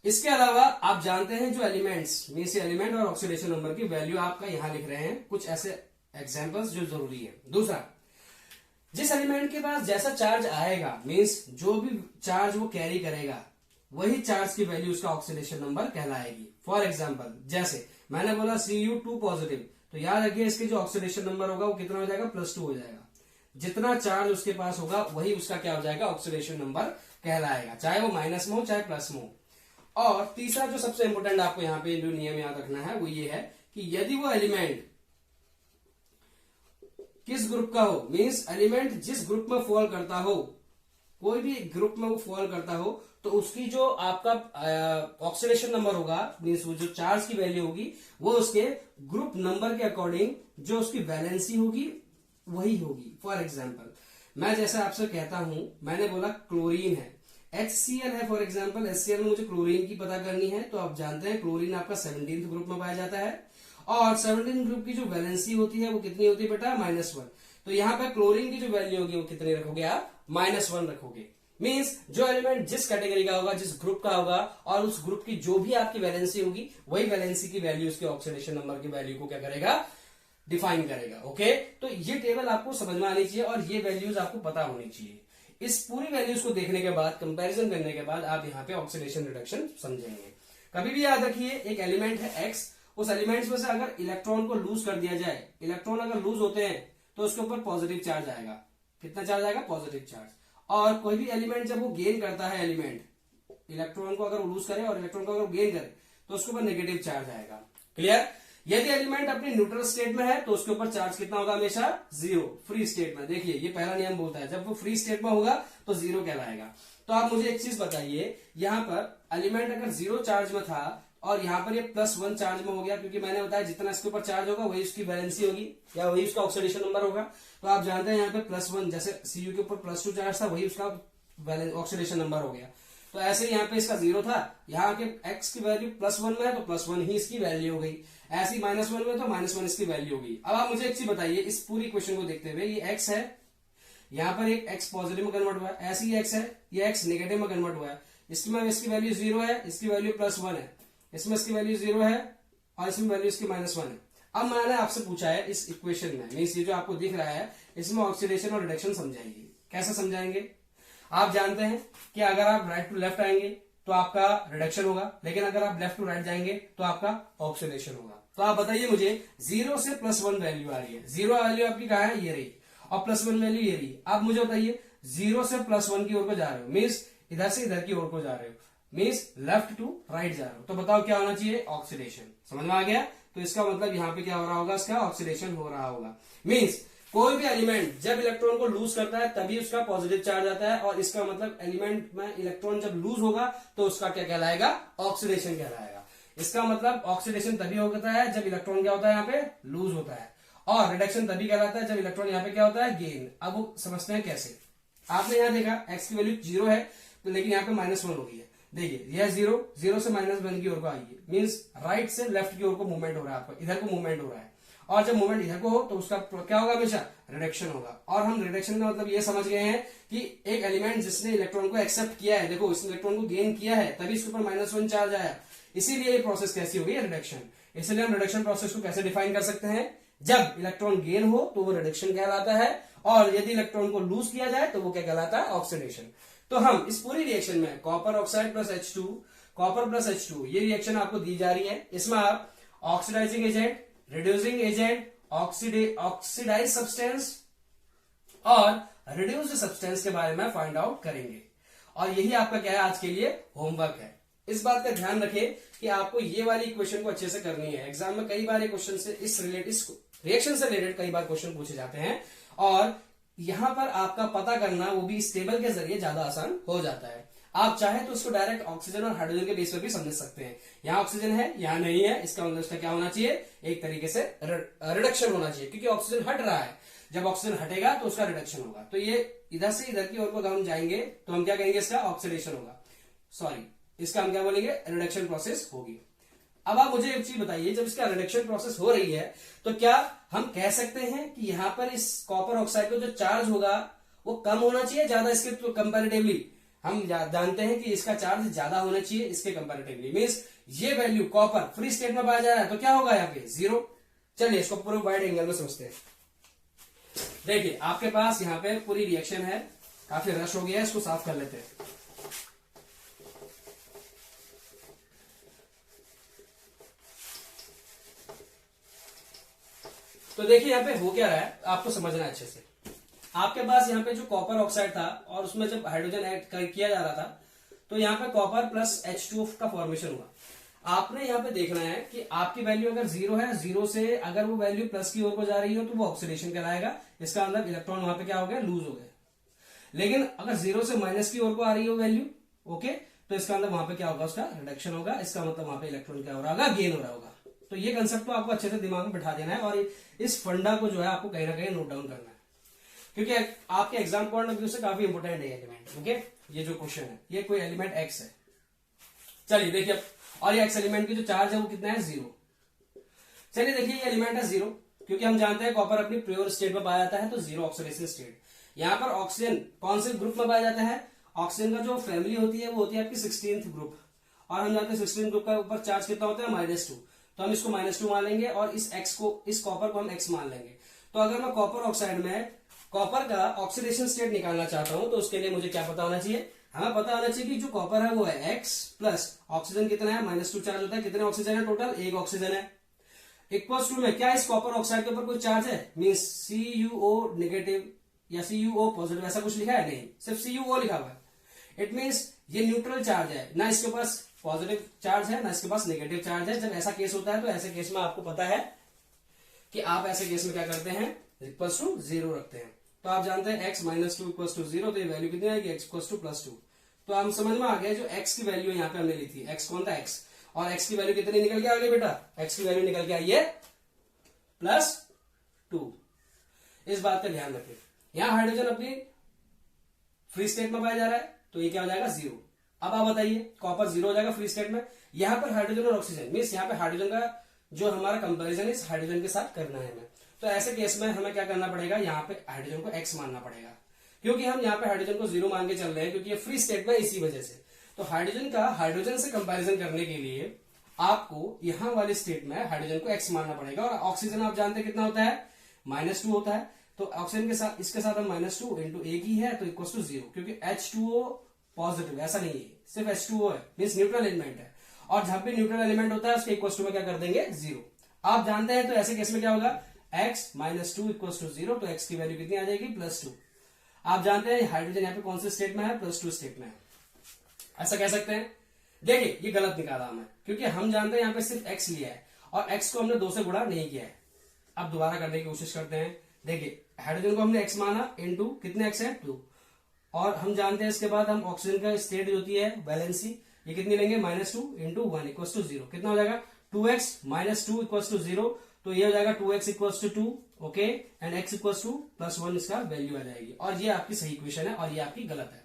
इसके अलावा आप जानते हैं जो एलिमेंट्स में से एलिमेंट और ऑक्सीडेशन नंबर की वैल्यू आपका यहां लिख रहे हैं, कुछ ऐसे एग्जांपल्स जो जरूरी है। दूसरा, जिस एलिमेंट के पास जैसा चार्ज आएगा, मींस जो भी चार्ज वो कैरी करेगा, वही चार्ज की वैल्यू उसका ऑक्सीडेशन नंबर कहलाएगी। फॉर एग्जांपल, जैसे मैंने बोला Cu2 पॉजिटिव, तो याद रखिए इसके जो ऑक्सीडेशन नंबर होगा वो कितना हो जाएगा, +2 हो जाएगा। जितना चार्ज उसके पास होगा वही उसका क्या हो जाएगा, ऑक्सीडेशन नंबर कहलाएगा, चाहे वो माइनस में हो चाहे प्लस में हो। और तीसरा जो सबसे इंपोर्टेंट आपको यहाँ पे जो नियम याद रखना है वो ये है कि यदि वो एलिमेंट किस ग्रुप का हो, मींस एलिमेंट जिस ग्रुप में फॉल करता हो, कोई भी ग्रुप में वो फॉल करता हो, तो उसकी जो आपका ऑक्सीडेशन नंबर होगा, मींस वो जो चार्ज की वैल्यू होगी वो उसके ग्रुप नंबर के अकॉर्डिंग जो उसकी वैलेंसी होगी वही होगी। फॉर एग्जाम्पल, मैं जैसा आपसे कहता हूं, मैंने बोला क्लोरीन है, HCl है फॉर एग्जाम्पल, HCl में मुझे क्लोरीन की पता करनी है, तो आप जानते हैं क्लोरीन आपका 17th ग्रुप में पाया जाता है, और 17th ग्रुप की जो वैलेंसी होती है वो कितनी होती है बेटा, -1। तो यहाँ पे क्लोरीन की जो वैल्यू होगी वो कितनी रखोगे आप, -1 रखोगे। मींस जो एलिमेंट जिस कैटेगरी का होगा, जिस ग्रुप का होगा, और उस ग्रुप की जो भी आपकी वैलेंसी होगी, वही वैलेंसी की वैल्यू उसके ऑक्सीडेशन नंबर की वैल्यू को क्या करेगा, डिफाइन करेगा। ओके, तो ये टेबल आपको समझ में आनी चाहिए और ये वैल्यूज आपको पता होनी चाहिए। इस पूरी वैल्यूज को देखने के बाद, कंपैरिजन करने के बाद आप यहाँ पे ऑक्सीडेशन रिडक्शन समझेंगे। कभी भी याद रखिए, एक एलिमेंट है X, उस एलिमेंट्स में से अगर इलेक्ट्रॉन को लूज कर दिया जाए, इलेक्ट्रॉन अगर लूज होते हैं तो उसके ऊपर पॉजिटिव चार्ज आएगा। कितना चार्ज आएगा, पॉजिटिव चार्ज। और कोई भी एलिमेंट जब वो गेन करता है, एलिमेंट इलेक्ट्रॉन को अगर वो लूज करे और इलेक्ट्रॉन को अगर गेन करे तो उसके ऊपर नेगेटिव चार्ज आएगा। क्लियर। यदि एलिमेंट अपनी न्यूट्रल स्टेट में है तो उसके ऊपर चार्ज कितना होगा, हमेशा 0। फ्री स्टेट में देखिए ये पहला नियम बोलता है, जब वो फ्री स्टेट में होगा तो 0 कहलाएगा। तो आप मुझे एक चीज बताइए, यहाँ पर एलिमेंट अगर 0 चार्ज में था और यहाँ पर ये +1 चार्ज में हो गया, क्योंकि मैंने बताया जितना इसके ऊपर चार्ज होगा वही उसकी वैलेंसी होगी या वही उसका ऑक्सीडेशन नंबर होगा। तो आप जानते हैं यहाँ पे +1, जैसे Cu के ऊपर +2 चार्ज था, वही उसका ऑक्सीडेशन नंबर हो गया। तो ऐसे यहाँ पे इसका 0 था, यहाँ के x की वैल्यू +1 में है तो +1 ही इसकी वैल्यू हो गई, ऐसी -1 में तो -1 इसकी वैल्यू हो गई। अब आप मुझे एक चीज बताइए, इस पूरी क्वेश्चन को देखते हुए, ये x है, यहाँ पर एक x पॉजिटिव में कन्वर्ट हुआ है, ऐसी x है, ये x नेगेटिव में कन्वर्ट हुआ है, इसमें इसकी वैल्यू 0 है, इसकी वैल्यू +1 है, इसमें इसकी वैल्यू 0 है और इसमें वैल्यू इसकी -1 है। अब मैंने आपसे पूछा है इस इक्वेशन में, मींस ये जो आपको दिख रहा है, इसमें ऑक्सीडेशन और रिडक्शन समझाइए। कैसे समझाएंगे? आप जानते हैं कि अगर आप राइट टू लेफ्ट आएंगे तो आपका रिडक्शन होगा, लेकिन अगर आप लेफ्ट टू राइट जाएंगे तो आपका ऑक्सीडेशन होगा। तो आप बताइए मुझे, 0 से +1 वैल्यू आ रही है, 0 वैल्यू आपकी कहाँ है, ये रही, और +1 वैल्यू ये रही। आप मुझे बताइए 0 से +1 की ओर को जा रहे हो, मीन्स इधर से इधर की ओर को जा रहे हो, मीन्स लेफ्ट टू राइट जा रहे हो, तो बताओ क्या होना चाहिए, ऑक्सीडेशन। समझ में आ गया? तो इसका मतलब यहाँ पे क्या हो रहा होगा, इसका ऑक्सीडेशन हो रहा होगा। मीन्स कोई भी एलिमेंट जब इलेक्ट्रॉन को लूज करता है तभी उसका पॉजिटिव चार्ज आता है, और इसका मतलब एलिमेंट में इलेक्ट्रॉन जब लूज होगा तो उसका क्या कहलाएगा, ऑक्सीडेशन कहलाएगा। इसका मतलब ऑक्सीडेशन तभी होता है जब इलेक्ट्रॉन क्या होता है, यहाँ पे लूज होता है, और रिडक्शन तभी कहलाता है जब इलेक्ट्रॉन यहाँ पे क्या होता है, गेन। अब वो समझते हैं कैसे। आपने यहाँ देखा x की वैल्यू 0 है, तो लेकिन यहाँ पे -1 हो गई है। देखिए यह 0 से -1 की ओर को आई है, मीन्स राइट से लेफ्ट की ओर को मूवमेंट हो रहा है, आपका इधर को मूवमेंट हो रहा है, और जब मूवमेंट इधर को हो तो उसका क्या होगा, हमेशा रिडक्शन होगा। और हम रिडक्शन का मतलब ये समझ गए हैं कि एक एलिमेंट जिसने इलेक्ट्रॉन को एक्सेप्ट किया है, देखो इसने इलेक्ट्रॉन को गेन किया है तभी इसके ऊपर -1 चार्ज आया, इसीलिए ये प्रोसेस कैसी हो गई, रिडक्शन। इसलिए हम रिडक्शन प्रोसेस को कैसे डिफाइन कर सकते हैं, जब इलेक्ट्रॉन गेन हो तो वो रिडक्शन कहलाता है, और यदि इलेक्ट्रॉन को लूज किया जाए तो वो क्या कहलाता है, ऑक्सीडेशन। तो हम इस पूरी रिएक्शन में copper oxide plus H2, copper plus H2, ये रिएक्शन आपको दी जा रही है। इसमें आप oxidizing agent, reducing agent, oxidize substance और रिड्यूस्ड सब्सटेंस के बारे में फाइंड आउट करेंगे, और यही आपका क्या है, आज के लिए होमवर्क है। इस बात का ध्यान रखें कि आपको ये वाली इक्वेशन को अच्छे से करनी है। एग्जाम में कई बार क्वेश्चन से इस रिएक्शन से रिलेटेड कई बार क्वेश्चन पूछे जाते हैं, और यहां पर आपका पता करना वो भी इस टेबल के जरिए ज्यादा आसान हो जाता है। आप चाहे तो इसको डायरेक्ट ऑक्सीजन और हाइड्रोजन के बेस पर भी समझ सकते हैं। यहाँ ऑक्सीजन है, यहाँ नहीं है, इसका मतलब इसका क्या होना चाहिए, एक तरीके से रिडक्शन होना चाहिए, क्योंकि ऑक्सीजन हट रहा है। जब ऑक्सीजन हटेगा तो उसका रिडक्शन होगा। तो ये इधर से इधर की ओर को हम जाएंगे तो हम क्या कहेंगे, इसका ऑक्सीडेशन होगा, सॉरी इसका हम क्या बोलेंगे, रिडक्शन प्रोसेस होगी। अब आप मुझे एक चीज बताइए, जब इसका रिडक्शन प्रोसेस हो रही है तो क्या हम कह सकते हैं कि यहाँ पर इस कॉपर ऑक्साइड का जो चार्ज होगा वो कम होना चाहिए ज्यादा इसके तो कंपैरेटिवली? हम जानते हैं कि इसका चार्ज ज्यादा होना चाहिए इसके कंपैरेटिवली, मींस ये वैल्यू कॉपर फ्री स्टेट में पाया जा रहा है तो क्या होगा यहाँ पे 0। चलिए इसको पूरे वाइड एंगल में समझते हैं। देखिए आपके पास यहाँ पे पूरी रिएक्शन है, काफी रश हो गया है, इसको साफ कर लेते हैं। तो देखिए यहाँ पे हो क्या रहा है आपको समझना है अच्छे से। आपके पास यहाँ पे जो कॉपर ऑक्साइड था और उसमें जब हाइड्रोजन ऐड किया जा रहा था तो यहाँ पे कॉपर प्लस H2O का फॉर्मेशन हुआ। आपने यहाँ पे देखना है कि आपकी वैल्यू अगर 0 है, 0 से अगर वो वैल्यू प्लस की ओर को जा रही हो तो वो ऑक्सीडेशन कहलाएगा, इसका मतलब इलेक्ट्रॉन वहां पे क्या हो गया, लूज हो गया। लेकिन अगर 0 से माइनस की ओर को आ रही हो वैल्यू, ओके, तो इसका मतलब वहां पे क्या होगा, उसका रिडक्शन होगा, इसका मतलब वहां पे इलेक्ट्रॉन क्या हो रहा होगा, गेन हो रहा होगा। तो ये कंसेप्ट को आपको अच्छे से दिमाग में बैठा देना है और इस फंडा को जो है आपको कहीं ना कहीं नोट डाउन करना है, क्योंकि आपके एग्जाम पॉइंट ऑफ व्यू से काफी इंपोर्टेंट है एलिमेंट। ओके, ये जो क्वेश्चन है ये कोई एलिमेंट एक्स है, चलिए देखिए, और ये एक्स एलिमेंट की जो चार्ज है वो कितना है, 0। चलिए देखिए ये एलिमेंट है 0, क्योंकि हम जानते हैं कॉपर अपनी प्योर स्टेट में पाया जाता है तो 0 ऑक्सीडेशन स्टेट। यहाँ पर ऑक्सीजन कौन से ग्रुप में पाया जाता है, ऑक्सीजन का जो फैमिली होती है वो होती है आपकी 16th ग्रुप, और हम जानते हैं 16th ग्रुप का ऊपर चार्ज कितना होता है, -2, तो हम इसको -2 मान लेंगे और इस एक्स को, इस कॉपर को हम एक्स मान लेंगे। तो अगर मैं कॉपर ऑक्साइड में कॉपर का ऑक्सीडेशन स्टेट निकालना चाहता हूं तो उसके लिए मुझे क्या पता होना चाहिए, हमें पता होना चाहिए कि जो कॉपर है वो है एक्स प्लस ऑक्सीजन कितना है, -2 चार्ज होता है, कितने ऑक्सीजन है टोटल, 1 ऑक्सीजन है, इक्वल्स टू में क्या इस कॉपर ऑक्साइड के ऊपर कोई चार्ज है, मींस CuO नेगेटिव या CuO पॉजिटिव, ऐसा कुछ लिखा है, नहीं, सिर्फ CuO लिखा हुआ है। इट मींस ये न्यूट्रल चार्ज है, ना इसके पास पॉजिटिव चार्ज है ना इसके पास नेगेटिव चार्ज है। जब ऐसा केस होता है तो ऐसे केस में आपको पता है कि आप ऐसे केस में क्या करते हैं, इक्वल्स टू 0 रखते हैं। तो आप जानते हैं x -2 इक्वल्स टू 0, तो ये वैल्यू कितनी आएगी, x इक्वल्स टू +2। तो हम समझ में आ गया, जो x की वैल्यू यहाँ पे हमने ली थी, x कौन था, x, और x की वैल्यू कितनी निकल के आ गई बेटा, x की वैल्यू निकल के आई है +2। इस बात का ध्यान रखें। यहाँ हाइड्रोजन अपनी फ्री स्टेट में पाया जा रहा है तो ये क्या हो जाएगा, 0। अब आप बताइए, कॉपर 0 हो जाएगा फ्री स्टेट में। यहाँ पर हाइड्रोजन और ऑक्सीजन, मीन्स यहाँ पे हाइड्रोजन का जो हमारा कंपेरिजन इस हाइड्रोजन के साथ करना है हमें, तो ऐसे केस में हमें क्या करना पड़ेगा, यहाँ पे हाइड्रोजन को x मानना पड़ेगा, क्योंकि हम यहाँ पे हाइड्रोजन को 0 मान के चल रहे हैं, क्योंकि ये फ्री स्टेट में, इसी वजह से। तो हाइड्रोजन का हाइड्रोजन से कंपैरिजन करने के लिए आपको यहाँ वाली स्टेट में हाइड्रोजन को x मानना पड़ेगा, और ऑक्सीजन आप जानते हैं कितना होता है, -2 होता है, तो ऑक्सीजन के साथ, इसके साथ हम -2 इंटू एक ही है तो इक्वल टू 0, क्योंकि H2O पॉजिटिव, ऐसा नहीं है, सिर्फ H2O है, मीन्स न्यूट्रल एलिमेंट है, और जहां पे न्यूट्रल एलिमेंट होता है उसके इक्वल टू में क्या कर देंगे, 0। आप जानते हैं तो ऐसे केस में क्या होगा, x -2 इक्वल्स टू 0, तो x की वैल्यू कितनी आ जाएगी, +2। आप जानते हैं हाइड्रोजन यहाँ पे कौन से स्टेट में है, +2 स्टेट में है, ऐसा कह सकते हैं। देखिए ये गलत निकाला हमने, क्योंकि हम जानते हैं यहाँ पे सिर्फ x लिया है और x को हमने 2 से गुणा नहीं किया है। अब दोबारा करने की कोशिश करते हैं। देखिए हाइड्रोजन को हमने x माना, इंटू कितने x है, 2, और हम जानते हैं इसके बाद हम ऑक्सीजन का स्टेट जो होती है वैलेंसी, ये कितनी लेंगे, -2 इंटू 1 इक्वल्स टू 0, कितना हो जाएगा, 2x -2 इक्वल्स टू 0, तो ये हो जाएगा 2x equals to 2, okay, and x equals to +1 इसका वैल्यू आ जाएगी, और ये आपकी सही इक्वेशन है और ये आपकी गलत है।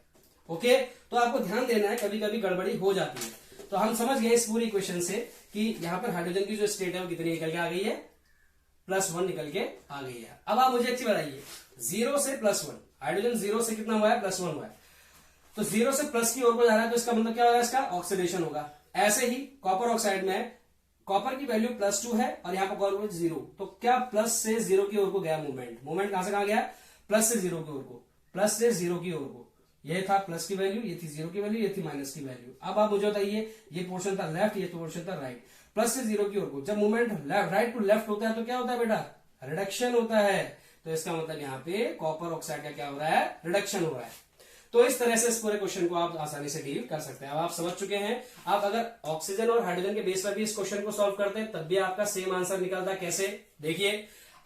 ओके, तो आपको ध्यान देना है, कभी कभी गड़बड़ी हो जाती है। तो हम समझ गए इस पूरी इक्वेशन से कि यहाँ पर हाइड्रोजन की जो स्टेट है वो कितनी निकल के आ गई है, +1 निकल के आ गई है। अब आप मुझे एक चीज बताइए, 0 से +1, हाइड्रोजन 0 से कितना हुआ है, +1 हुआ है, तो 0 से प्लस की ओर को जा रहा है, तो इसका मतलब क्या होगा, इसका ऑक्सीडेशन होगा। ऐसे ही कॉपर ऑक्साइड में कॉपर की वैल्यू +2 है और यहाँ पर कॉपर 0, तो क्या प्लस से 0 की ओर को गया मूवमेंट, मूवमेंट कहां से कहां गया, प्लस से 0 की ओर को, प्लस से 0 की ओर को। ये था प्लस की वैल्यू, ये थी 0 की वैल्यू, ये थी माइनस की वैल्यू। अब आप मुझे बताइए, ये पोर्शन था लेफ्ट, ये पोर्शन था राइट, प्लस से 0 की ओर को। जब मूवमेंट राइट टू लेफ्ट होता है तो क्या होता है बेटा, रिडक्शन होता है। तो इसका मतलब यहाँ पे कॉपर ऑक्साइड का क्या हो रहा है, रिडक्शन हो रहा है। तो इस तरह से इस पूरे क्वेश्चन को आप आसानी से डील कर सकते हैं। अब आप समझ चुके हैं। आप अगर ऑक्सीजन और हाइड्रोजन के बेस पर भी इस क्वेश्चन को सॉल्व करते हैं तब भी आपका सेम आंसर निकलता है। कैसे, देखिए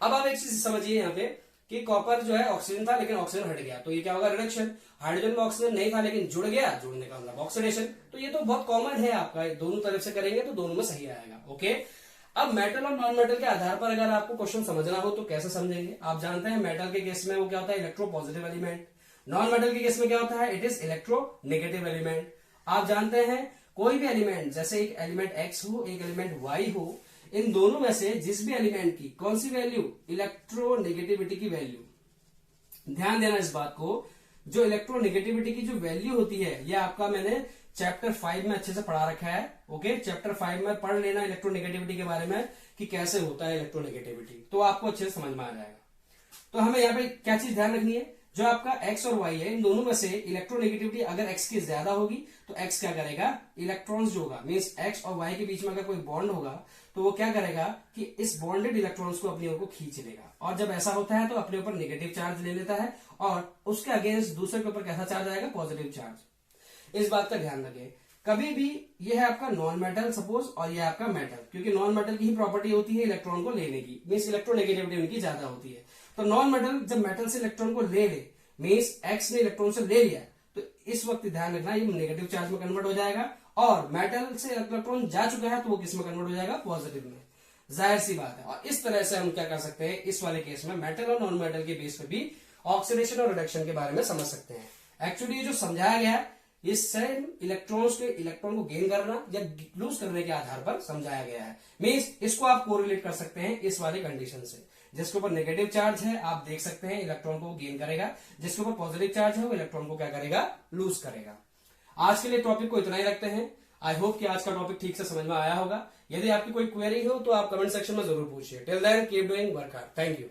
अब आप एक चीज समझिए यहाँ पे कि कॉपर जो है ऑक्सीजन था लेकिन ऑक्सीजन हट गया, तो ये क्या होगा, रिडक्शन। हाइड्रोजन में ऑक्सीजन नहीं था लेकिन जुड़ गया, जुड़ने का मतलब ऑक्सीडेशन। तो ये तो बहुत कॉमन है आपका, दोनों तरफ से करेंगे तो दोनों में सही आएगा। ओके, अब मेटल और नॉन मेटल के आधार पर अगर आपको क्वेश्चन समझना हो तो कैसे समझेंगे। आप जानते हैं मेटल के केस में वो क्या होता है, electro positive element. Non metal के केस में क्या होता है, it is electro negative element. आप जानते हैं कोई भी एलिमेंट, जैसे एक एलिमेंट एक्स हो, एक एलिमेंट वाई हो, इन दोनों में से जिस भी एलिमेंट की कौन सी वैल्यू, इलेक्ट्रोनेगेटिविटी की वैल्यू, ध्यान देना इस बात को, जो इलेक्ट्रोनेगेटिविटी की जो वैल्यू होती है, ये आपका मैंने चैप्टर 5 में अच्छे से पढ़ा रखा है। ओके, चैप्टर 5 में पढ़ लेना इलेक्ट्रोनेगेटिविटी के बारे में कि कैसे होता है इलेक्ट्रोनेगेटिविटी, तो आपको अच्छे से समझ में आ जाएगा। तो हमें यहाँ पे क्या चीज ध्यान रखनी है, जो आपका x और y है, इन दोनों में से इलेक्ट्रोनेगेटिविटी अगर x की ज्यादा होगी तो x क्या करेगा, इलेक्ट्रॉन्स जो होगा, मींस x और y के बीच में अगर कोई बॉन्ड होगा तो वो क्या करेगा कि इस बॉन्डेड इलेक्ट्रॉन्स को अपनी ओर को खींच लेगा, और जब ऐसा होता है तो अपने ऊपर नेगेटिव चार्ज ले लेता है और उसके अगेंस्ट दूसरे के ऊपर कैसा चार्ज आएगा, पॉजिटिव चार्ज। इस बात का ध्यान रखें। कभी भी ये है आपका नॉन मेटल सपोज और ये आपका मेटल, क्योंकि नॉन मेटल की ही प्रॉपर्टी होती है इलेक्ट्रॉन को लेने की, मींस इलेक्ट्रोनेगेटिविटी उनकी ज्यादा होती है। तो नॉन मेटल जब मेटल से इलेक्ट्रॉन को ले मींस एक्स ने इलेक्ट्रॉन से ले लिया, तो इस वक्त ध्यान रखना ये नेगेटिव चार्ज में कन्वर्ट हो जाएगा, और मेटल से इलेक्ट्रॉन जा चुका है तो वो किस में कन्वर्ट हो जाएगा, पॉजिटिव में। जाहिर सी बात है। और इस तरह से हम क्या कर सकते हैं, इस वाले केस में मेटल और नॉन मेटल के बेस पे भी ऑक्सीडेशन और रिडक्शन के बारे में समझ सकते हैं। एक्चुअली ये जो समझाया गया है, ये सेम इलेक्ट्रॉन्स के इलेक्ट्रॉन को गेन करना या लूज करने के आधार पर समझाया गया है। मींस इसको आप कोरिलेट कर सकते हैं इस वाले कंडीशन से, जिसके ऊपर नेगेटिव चार्ज है आप देख सकते हैं इलेक्ट्रॉन को गेन करेगा, जिसके ऊपर पॉजिटिव चार्ज है वो इलेक्ट्रॉन को क्या करेगा, लूज करेगा। आज के लिए टॉपिक को इतना ही रखते हैं। आई होप कि आज का टॉपिक ठीक से समझ में आया होगा। यदि आपकी कोई क्वेरी हो तो आप कमेंट सेक्शन में जरूर पूछिए। Till then keep doing work hard. Thank you.